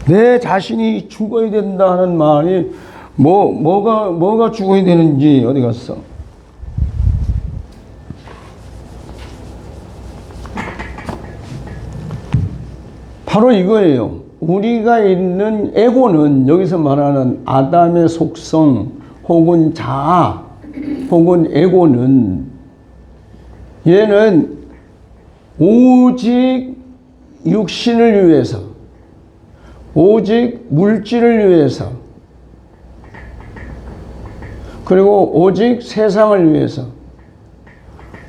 [SPEAKER 2] 내 자신이 죽어야 된다는 말이 뭐가 죽어야 되는지 어디 갔어? 바로 이거예요. 우리가 있는 에고는 여기서 말하는 아담의 속성 혹은 자아 혹은 에고는 얘는 오직 육신을 위해서 오직 물질을 위해서 그리고 오직 세상을 위해서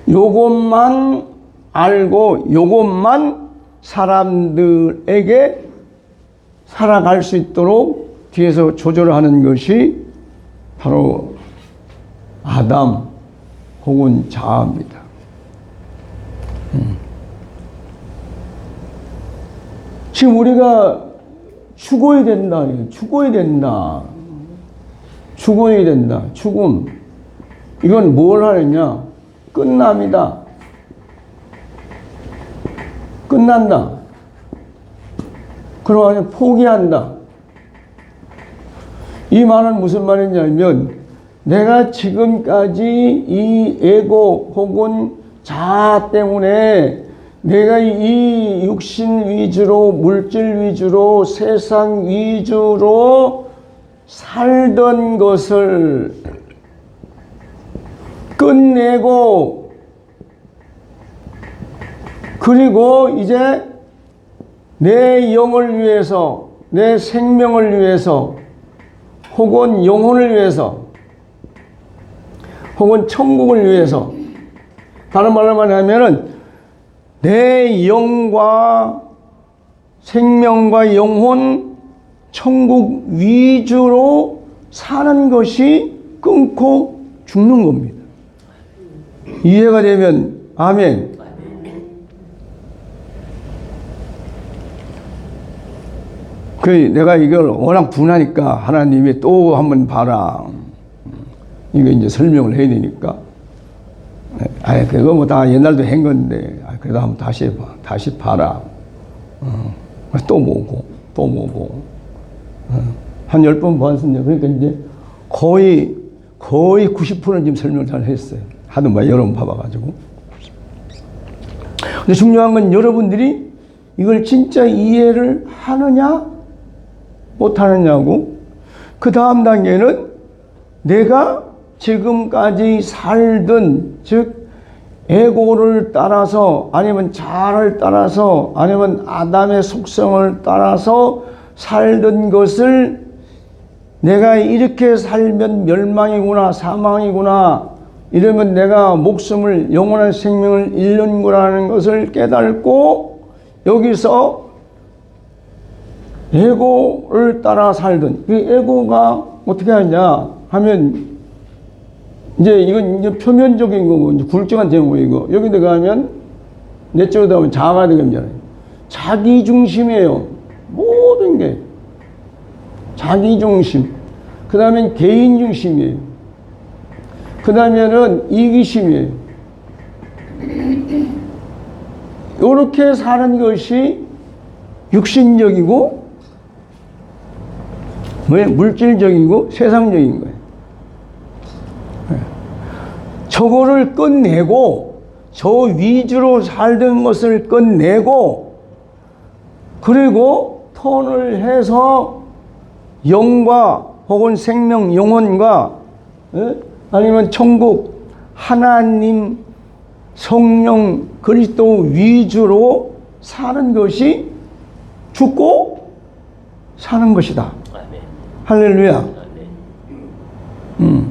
[SPEAKER 2] 요것만 알고 요것만 사람들에게 살아갈 수 있도록 뒤에서 조절을 하는 것이 바로 아담 혹은 자아입니다. 지금 우리가 죽어야 된다. 죽음. 이건 뭘 하느냐? 끝남이다. 끝난다. 그러고 포기한다. 이 말은 무슨 말이냐면 내가 지금까지 이 에고 혹은 자아 때문에 내가 이 육신 위주로 물질 위주로 세상 위주로 살던 것을 끝내고 그리고 이제 내 영을 위해서 내 생명을 위해서 혹은 영혼을 위해서 혹은 천국을 위해서 다른 말로 하면은 내 영과 생명과 영혼 천국 위주로 사는 것이 끊고 죽는 겁니다. 이해가 되면 아멘. 내가 이걸 워낙 분하니까 하나님이 또 한번 봐라. 이거 이제 설명을 해야 되니까. 그거 뭐 다 옛날도 한 건데, 그래도 한번 다시 봐라. 또 보고. 한 10번 봤습니다. 그러니까 이제 거의 90%는 지금 설명을 잘 했어요. 하도 뭐 여러 번 봐봐가지고. 근데 중요한 건 여러분들이 이걸 진짜 이해를 하느냐, 못하느냐고. 그 다음 단계는 내가 지금까지 살던, 즉, 에고를 따라서, 아니면 자아를 따라서, 아니면 아담의 속성을 따라서 살던 것을 내가 이렇게 살면 멸망이구나, 사망이구나, 이러면 내가 목숨을, 영원한 생명을 잃는 거라는 것을 깨닫고, 여기서 에고를 따라 살던, 그 에고가 어떻게 하냐 하면, 이제 이건 이제 표면적인 거고, 이제 굴적한 제목이고, 여기 들어가면, 내적으로 들어가면 자아가 되겠잖아요. 자기 중심이에요. 모든 게. 자기 중심. 그 다음엔 개인 중심이에요. 그 다음에는 이기심이에요. 이렇게 사는 것이 육신적이고, 물질적이고, 세상적인 거예요. 저거를 끝내고, 저 위주로 살던 것을 끝내고, 그리고 턴을 해서 영과 혹은 생명, 영혼과 아니면 천국, 하나님, 성령, 그리스도 위주로 사는 것이 죽고 사는 것이다.
[SPEAKER 3] 아멘.
[SPEAKER 2] 할렐루야.
[SPEAKER 3] 아멘.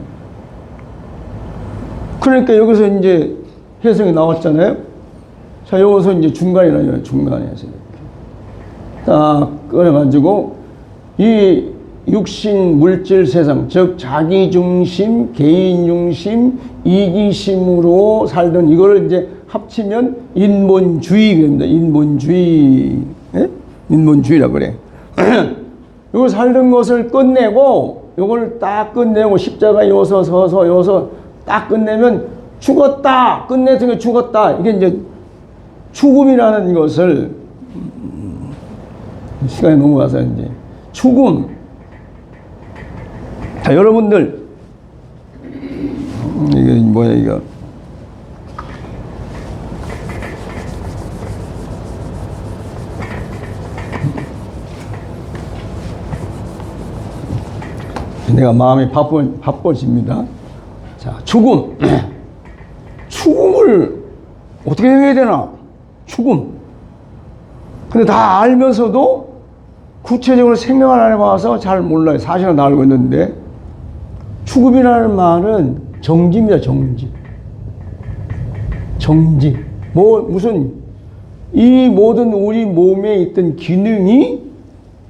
[SPEAKER 2] 그러니까 여기서 이제 해석이 나왔잖아요. 자, 여기서 이제 중간이라요. 중간에서 이렇게 딱 꺼내가지고 이 육신 물질 세상, 즉 자기 중심, 개인 중심, 이기심으로 살던 이거를 이제 합치면 인본주의입니다. 인본주의, 예? 인본주의라 그래. 이걸 살던 것을 끝내고, 이걸 딱 끝내고 십자가 여서 서서 여서 딱 끝내면 죽었다. 끝내서 죽었다. 이게 이제 죽음이라는 것을 시간이 넘어가서 이제 죽음. 자, 여러분들 이게 뭐야 이거? 내가 마음이 바빠집니다. 자, 죽음. 죽음을 어떻게 해야 되나? 죽음. 근데 다 알면서도 구체적으로 생각을 안 해봐서 잘 몰라요. 사실은 다 알고 있는데 죽음이라는 말은 정지입니다. 정지. 정지. 무슨 이 모든 우리 몸에 있던 기능이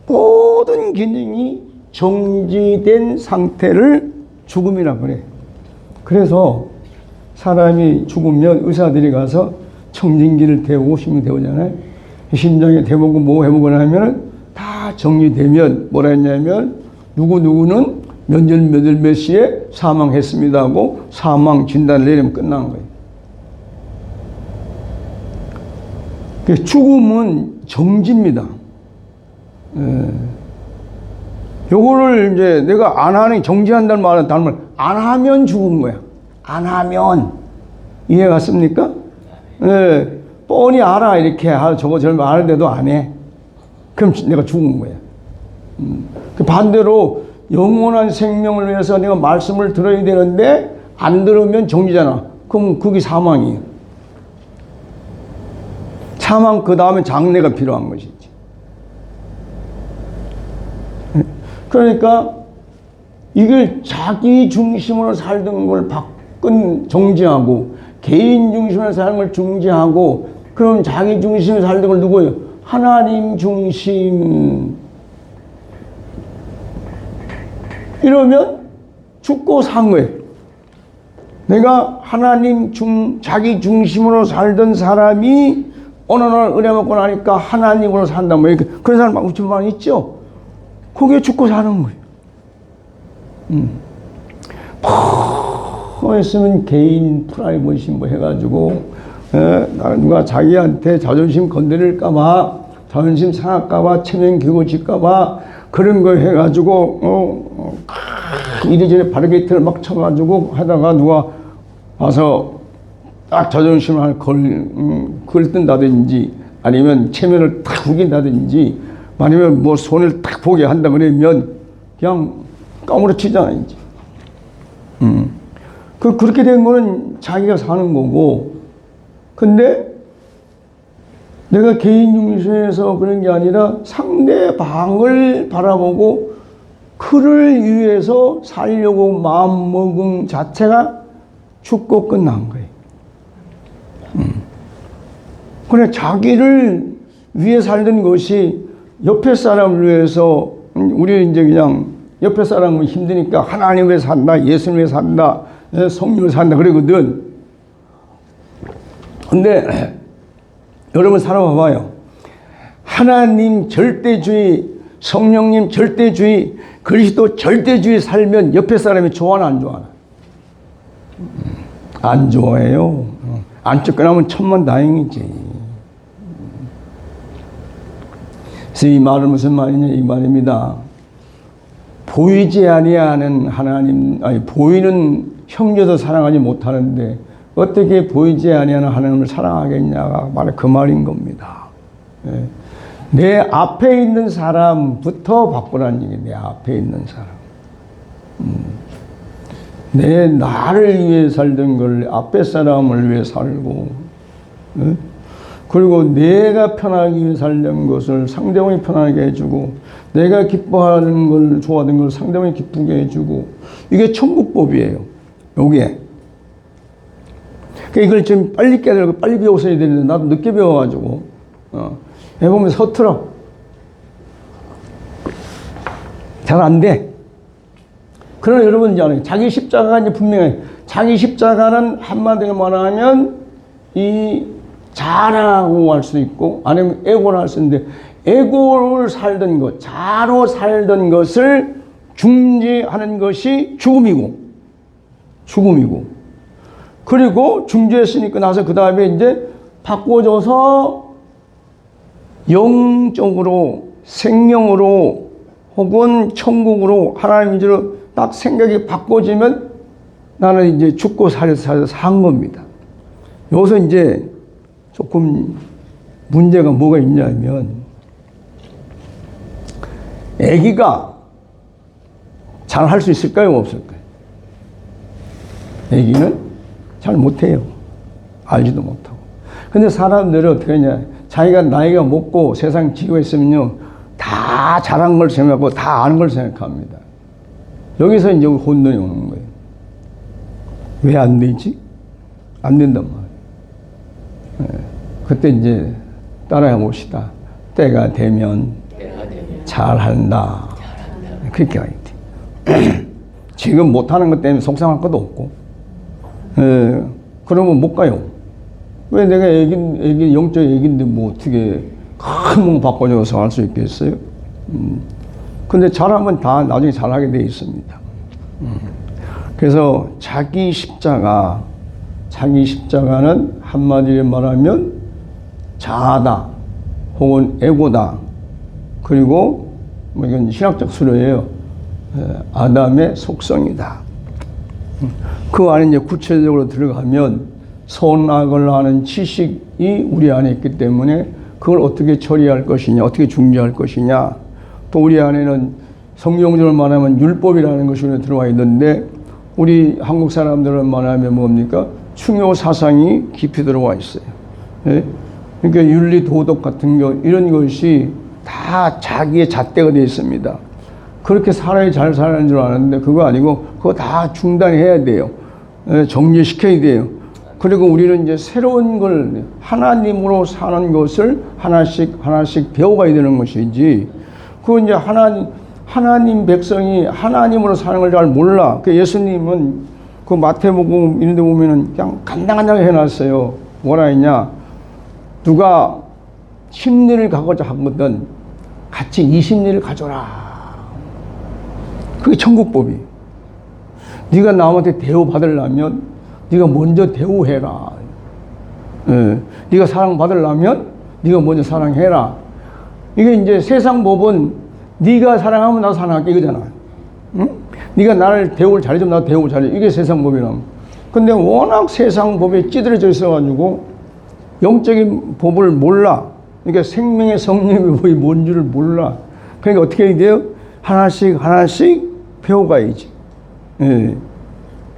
[SPEAKER 2] 모든 기능이 정지된 상태를 죽음이라 그래. 그래서 사람이 죽으면 의사들이 가서 청진기를 대고 심이 대오잖아요. 심장에 대보고 뭐 해보고 하면은 다 정리되면 뭐라 했냐면 누구누구는 몇 시에 사망했습니다 하고 사망 진단을 내리면 끝난 거예요. 죽음은 정지입니다. 요거를 이제 내가 안 하는, 정지한다는 말은 다른 말, 안 하면 죽은 거야. 안 하면. 이해 갔습니까? 예. 뻔히 알아. 이렇게, 저거 저런 아는데도 안 해. 그럼 내가 죽은 거야. 그 반대로 영원한 생명을 위해서 내가 말씀을 들어야 되는데 안 들으면 정지잖아. 그럼 그게 사망이에요. 사망 그 다음에 장례가 필요한 것이지. 그러니까 이걸 자기 중심으로 살던 걸 정지하고 개인 중심으로 사는 걸 중지하고 그럼 자기 중심으로 살던 걸 누구예요? 하나님 중심. 이러면 죽고 산 거예요. 내가 자기 중심으로 살던 사람이 어느 날 은혜 먹고 나니까 하나님으로 산다. 뭐 이렇게 그런 사람 우주만 있죠? 그게 죽고 사는 거예요. 있으면 개인 프라이버시 뭐 해가지고, 누가 자기한테 자존심 건드릴까봐, 자존심 상할까봐, 체면 기고질까봐, 그런 거 해가지고, 이리저리 바리게이트를 막 쳐가지고 하다가 누가 와서 딱 자존심을 걸뜬다든지, 아니면 체면을 탁 우긴다든지, 아니면 뭐 손을 딱 보게 한다 그러면 그냥 까무러치잖아요, 이제. 그렇게 된 거는 자기가 사는 거고, 근데 내가 개인 중심에서 그런 게 아니라 상대방을 바라보고 그를 위해서 살려고 마음먹은 자체가 죽고 끝난 거예요. 그래, 자기를 위해 살던 것이 옆에 사람을 위해서, 우리 이제 그냥 옆에 사람은 힘드니까 하나님 위해 산다, 예수님 위해 산다, 성령 위해 산다 그러거든. 근데 여러분 살아봐봐요. 하나님 절대주의, 성령님 절대주의, 그리스도 절대주의 살면 옆에 사람이 좋아하나 안 좋아하나? 안 좋아해요. 안 쫓겨나면 천만다행이지. 그래서 이 말은 무슨 말이냐 이 말입니다. 보이지 아니하는 하나님, 보이는 형제도 사랑하지 못하는데 어떻게 보이지 아니하는 하나님을 사랑하겠냐가 바로 그 말인 겁니다. 내 앞에 있는 사람부터 바꾸라는 얘기예요. 내 앞에 있는 사람. 내 나를 위해 살던 걸 앞에 사람을 위해 살고, 예? 그리고 내가 편하기 위해 살던 것을 상대방이 편하게 해주고, 내가 기뻐하는 걸, 좋아하는 걸 상대방이 기쁘게 해주고, 이게 천국법이에요. 요게. 그러니까 이걸 좀 빨리 깨달고 빨리 배웠어야 되는데, 나도 늦게 배워가지고, 해보면 서툴어. 잘 안 돼. 그러나 여러분 이제 알아요. 자기 십자가가 이제 분명해. 자기 십자가는 한마디로 말하면 이 자라고 할 수도 있고 아니면 에고를 할 수 있는데 에고를 살던 것, 자로 살던 것을 중지하는 것이 죽음이고 그리고 중지했으니까 나서 그 다음에 이제 바꿔줘서 영적으로 생명으로 혹은 천국으로 하나님 위주로 딱 생각이 바꿔지면 나는 이제 죽고 살아서 산 겁니다. 여기서 이제 조금 문제가 뭐가 있냐면 애기가 잘 할 수 있을까요? 없을까요? 애기는 잘 못해요. 알지도 못하고. 근데 사람들은 어떻게 하냐. 자기가 나이가 먹고 세상 지고 있으면요. 다 잘한 걸 생각하고 다 아는 걸 생각합니다. 여기서 이제 혼돈이 오는 거예요. 왜 안 되지? 안 된단 말이에요. 그때 이제 따라해 봅시다. 때가 되면 잘한다. 그렇게 가야 돼. 지금 못하는 것 때문에 속상할 것도 없고. 그러면 못 가요. 왜 내가 애기 영적 애기인데 뭐 어떻게 큰 몸 바꿔줘서 할 수 있겠어요? 근데 잘하면 다 나중에 잘하게 돼 있습니다. 그래서 자기 십자가는 한마디로 말하면 자아다 혹은 에고다. 그리고 뭐 이건 신학적 수료예요. 아담의 속성이다. 그 안에 이제 구체적으로 들어가면 선악을 아는 지식이 우리 안에 있기 때문에 그걸 어떻게 처리할 것이냐, 어떻게 중지할 것이냐. 또 우리 안에는 성경적으로 말하면 율법이라는 것이 들어와 있는데 우리 한국 사람들은 말하면 뭡니까? 충효 사상이 깊이 들어와 있어요. 예? 그러니까 윤리 도덕 같은 거 이런 것이 다 자기의 잣대가 되어 있습니다. 그렇게 살아야 잘 사는 줄 아는데 그거 아니고 그거 다 중단해야 돼요. 예? 정리시켜야 돼요. 그리고 우리는 이제 새로운 걸 하나님으로 사는 것을 하나씩 배워가야 되는 것이지. 그 이제 하나님 백성이 하나님으로 사는 걸 잘 몰라. 그 예수님은 그 마태복음 이런 데 보면은 그냥 간당간당하게 해놨어요. 뭐라 했냐. 누가 10리를 가고자 하거든 같이 20리를 가져라. 그게 천국법이. 네가 남한테 대우받으려면 네가 먼저 대우해라. 예. 네가 사랑받으려면 네가 먼저 사랑해라. 이게 이제 세상 법은 네가 사랑하면 나도 사랑할게 이거잖아. 응? 네가 나를 대우를 잘해주면 나도 대우를 잘해. 이게 세상 법이라면. 근데 워낙 세상 법에 찌들어져 있어가지고 영적인 법을 몰라. 그러니까 생명의 성령의 법이 뭔지를 몰라. 그러니까 어떻게 해야 돼요? 하나씩 배워가야지. 예.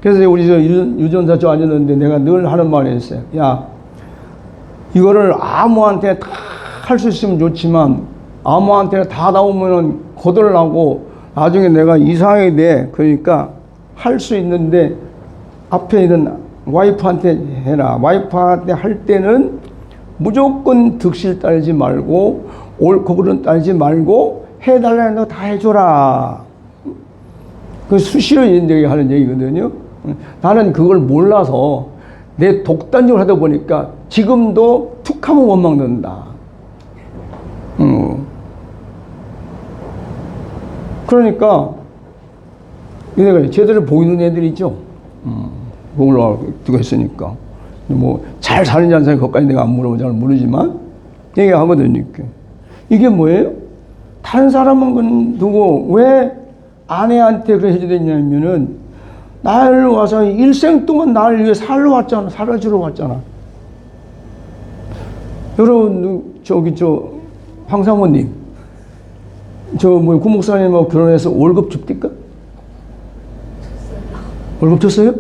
[SPEAKER 2] 그래서 우리 유전자 저 앉았는데 내가 늘 하는 말이 있어요. 야, 이거를 아무한테 다 할 수 있으면 좋지만 아무한테나 다 나오면은 거덜나고 나중에 내가 이상하게 돼. 그러니까 할 수 있는데 앞에 있는 와이프한테 해라. 와이프한테 할 때는 무조건 득실 따르지 말고 옳고 그른 따르지 말고 해달라는 거 다 해줘라. 그 수시로 하는 얘기거든요. 나는 그걸 몰라서 내 독단적으로 하다 보니까 지금도 툭하면 원망된다. 그러니까 내가 제대로 보이는 애들 있죠. 그걸 두고 했으니까 뭐 잘 사는지 안 사는지 그것까지 내가 안 물어보면 잘 모르지만 얘기하거든요. 이게 뭐예요? 다른 사람은 두고 왜 아내한테 그래 해줘야 되냐면은 나를 와서 일생 동안 나를 위해 살아주러 왔잖아. 여러분 황사모님 구목사님하고 결혼해서 월급 줍니까?
[SPEAKER 1] 월급 줬어요?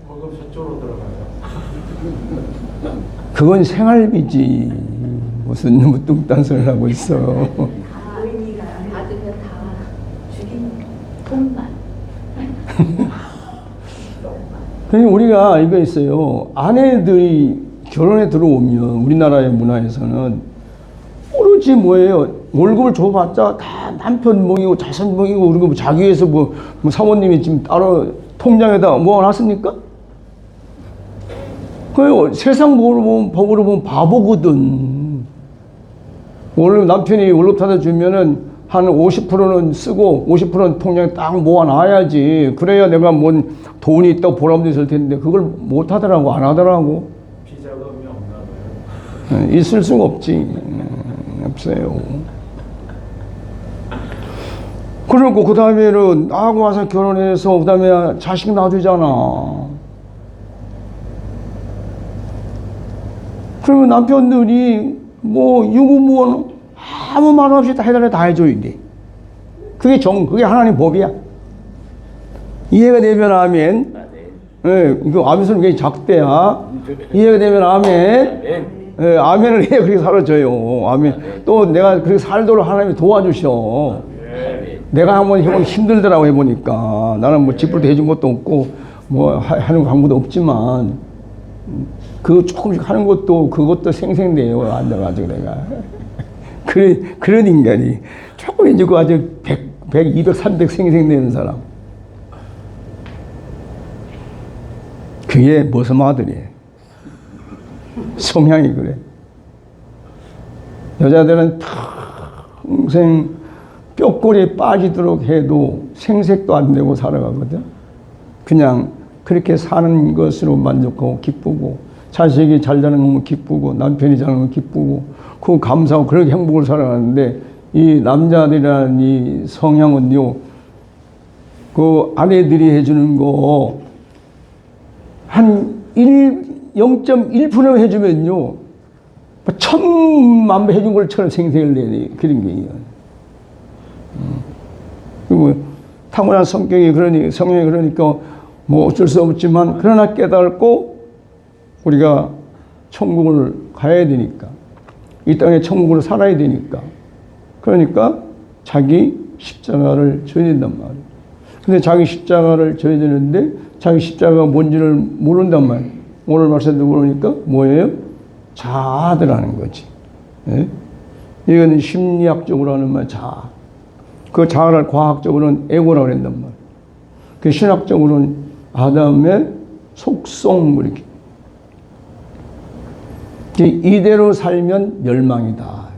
[SPEAKER 4] 월급 저쪽으로 들어가요.
[SPEAKER 1] 그건 생활비지. 무슨 놈의 뚱딴 소리를 하고 있어.
[SPEAKER 5] 의미가 받으면 다 죽이는 돈만.
[SPEAKER 1] 그러니까 우리가 이거 있어요. 아내들이 결혼에 들어오면 우리나라의 문화에서는 오로지 뭐예요? 월급을 줘봤자 다 남편 몽이고 자손 몽이고 그리고 뭐 자기 위해서 뭐 사모님이 지금 따로 통장에다 모아놨습니까? 그 세상 법으로 보면 바보거든. 오늘 남편이 월급 타다 주면은 한 50%는 쓰고 50%는 통장에 딱 모아놔야지. 그래야 내가 뭔 돈이 있다고 보람도 있을 텐데 그걸 못 하더라고, 안 하더라고.
[SPEAKER 4] 비자금이 없나 봐요.
[SPEAKER 1] 있을 수가 없지. 없어요. 그리고 그 다음에는 나하고 와서 결혼해서 그 다음에 자식 낳아주잖아. 그러면 남편들이 뭐 유구무원 아무 말 없이 다 해달라 다 해줘야 돼. 그게 하나님 법이야. 이해가 되면 아멘. 예, 이거 아멘 소리 굉장히 작대야. 이해가 되면 아멘. 예, 아멘을 해야 그렇게 살아줘요. 아멘. 또 내가 그렇게 살도록 하나님이 도와주셔. 내가 한번 해보면 힘들더라고 해보니까. 나는 뭐 집불도 해준 것도 없고, 뭐 하는 광고도 없지만, 그 조금씩 하는 것도 그것도 생생돼요. 앉아가지고 내가. 그런 인간이. 조금 이제 그 아주 100, 200, 300 생생되는 사람. 그게 무슨 아들이에요. 성향이 그래. 여자들은 평생 뼈골에 빠지도록 해도 생색도 안 내고 살아가거든. 그냥 그렇게 사는 것으로 만족하고 기쁘고 자식이 잘 자는 거면 기쁘고 남편이 잘 자는 건 기쁘고 그거 감사하고 그렇게 행복을 살아가는데 이 남자들이라는 이 성향은요, 그 아내들이 해주는 거 한 0.1% 해주면요, 1000만 배 해준 것처럼 생생을 내네. 그런 게. 그리고 타고난 성격이 성향이 그러니까 뭐 어쩔 수 없지만 그러나 깨닫고 우리가 천국을 가야 되니까 이 땅에 천국으로 살아야 되니까 그러니까 자기 십자가를 져야 된단 말이에요. 근데 자기 십자가를 져야 되는데 자기 십자가가 뭔지를 모른단 말이에요. 오늘 말씀도 모르니까 뭐예요? 자아더라는 거지. 예? 이거는 심리학적으로 하는 말 자아. 그 자아를 과학적으로는 에고라고 그런단 말이에요. 그 신학적으로는 아담의 속성 이렇게. 이대로 살면 멸망이다.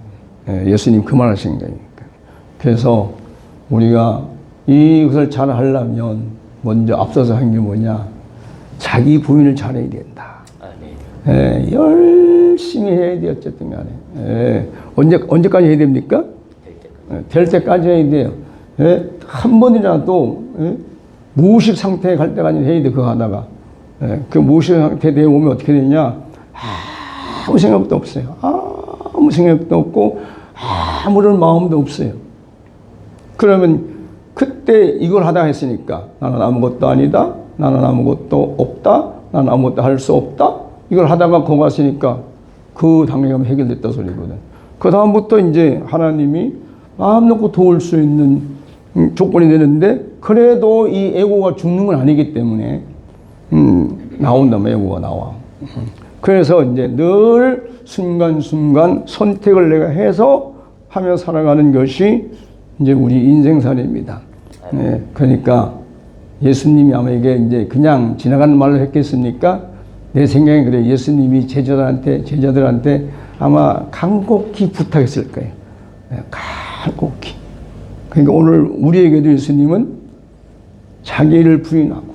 [SPEAKER 1] 예수님 그 말 하신 거니까. 그래서 우리가 이것을 잘 하려면 먼저 앞서서 한 게 뭐냐? 자기 부인을 잘해야 된다. 열심히 해야 돼, 어쨌든 간에. 언제까지 해야 됩니까? 될 때까지 해야 돼요. 한 번이라도 무의식 상태에 갈 때까지 해야 돼, 그거 하다가. 그 무의식 상태에 되어오면 어떻게 되냐? 아무 생각도 없어요. 아무 생각도 없고 아무런 마음도 없어요. 그러면 그때 이걸 하다 했으니까 나는 아무것도 아니다. 나는 아무것도 없다. 나는 아무것도 할 수 없다. 이걸 하다가 거기 갔으니까 그 당연히 해결됐다 소리거든. 그 다음부터 이제 하나님이 마음 놓고 도울 수 있는 조건이 되는데 그래도 이 에고가 죽는 건 아니기 때문에 나온다면 에고가 나와. 그래서 이제 늘 순간순간 선택을 내가 해서 하며 살아가는 것이 이제 우리 인생살이입니다. 네, 그러니까 예수님이 아마 이게 이제 그냥 지나가는 말로 했겠습니까? 내 생각에 그래. 예수님이 제자들한테 아마 간곡히 부탁했을 거예요. 네, 간곡히. 그러니까 오늘 우리에게도 예수님은 자기를 부인하고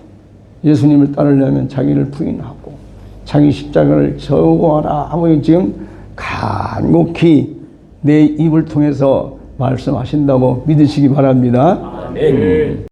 [SPEAKER 1] 예수님을 따르려면 자기를 부인하고 자기 십자가를 져고 하라 하고 지금 간곡히 내 입을 통해서 말씀하신다고 믿으시기 바랍니다.
[SPEAKER 3] 아멘.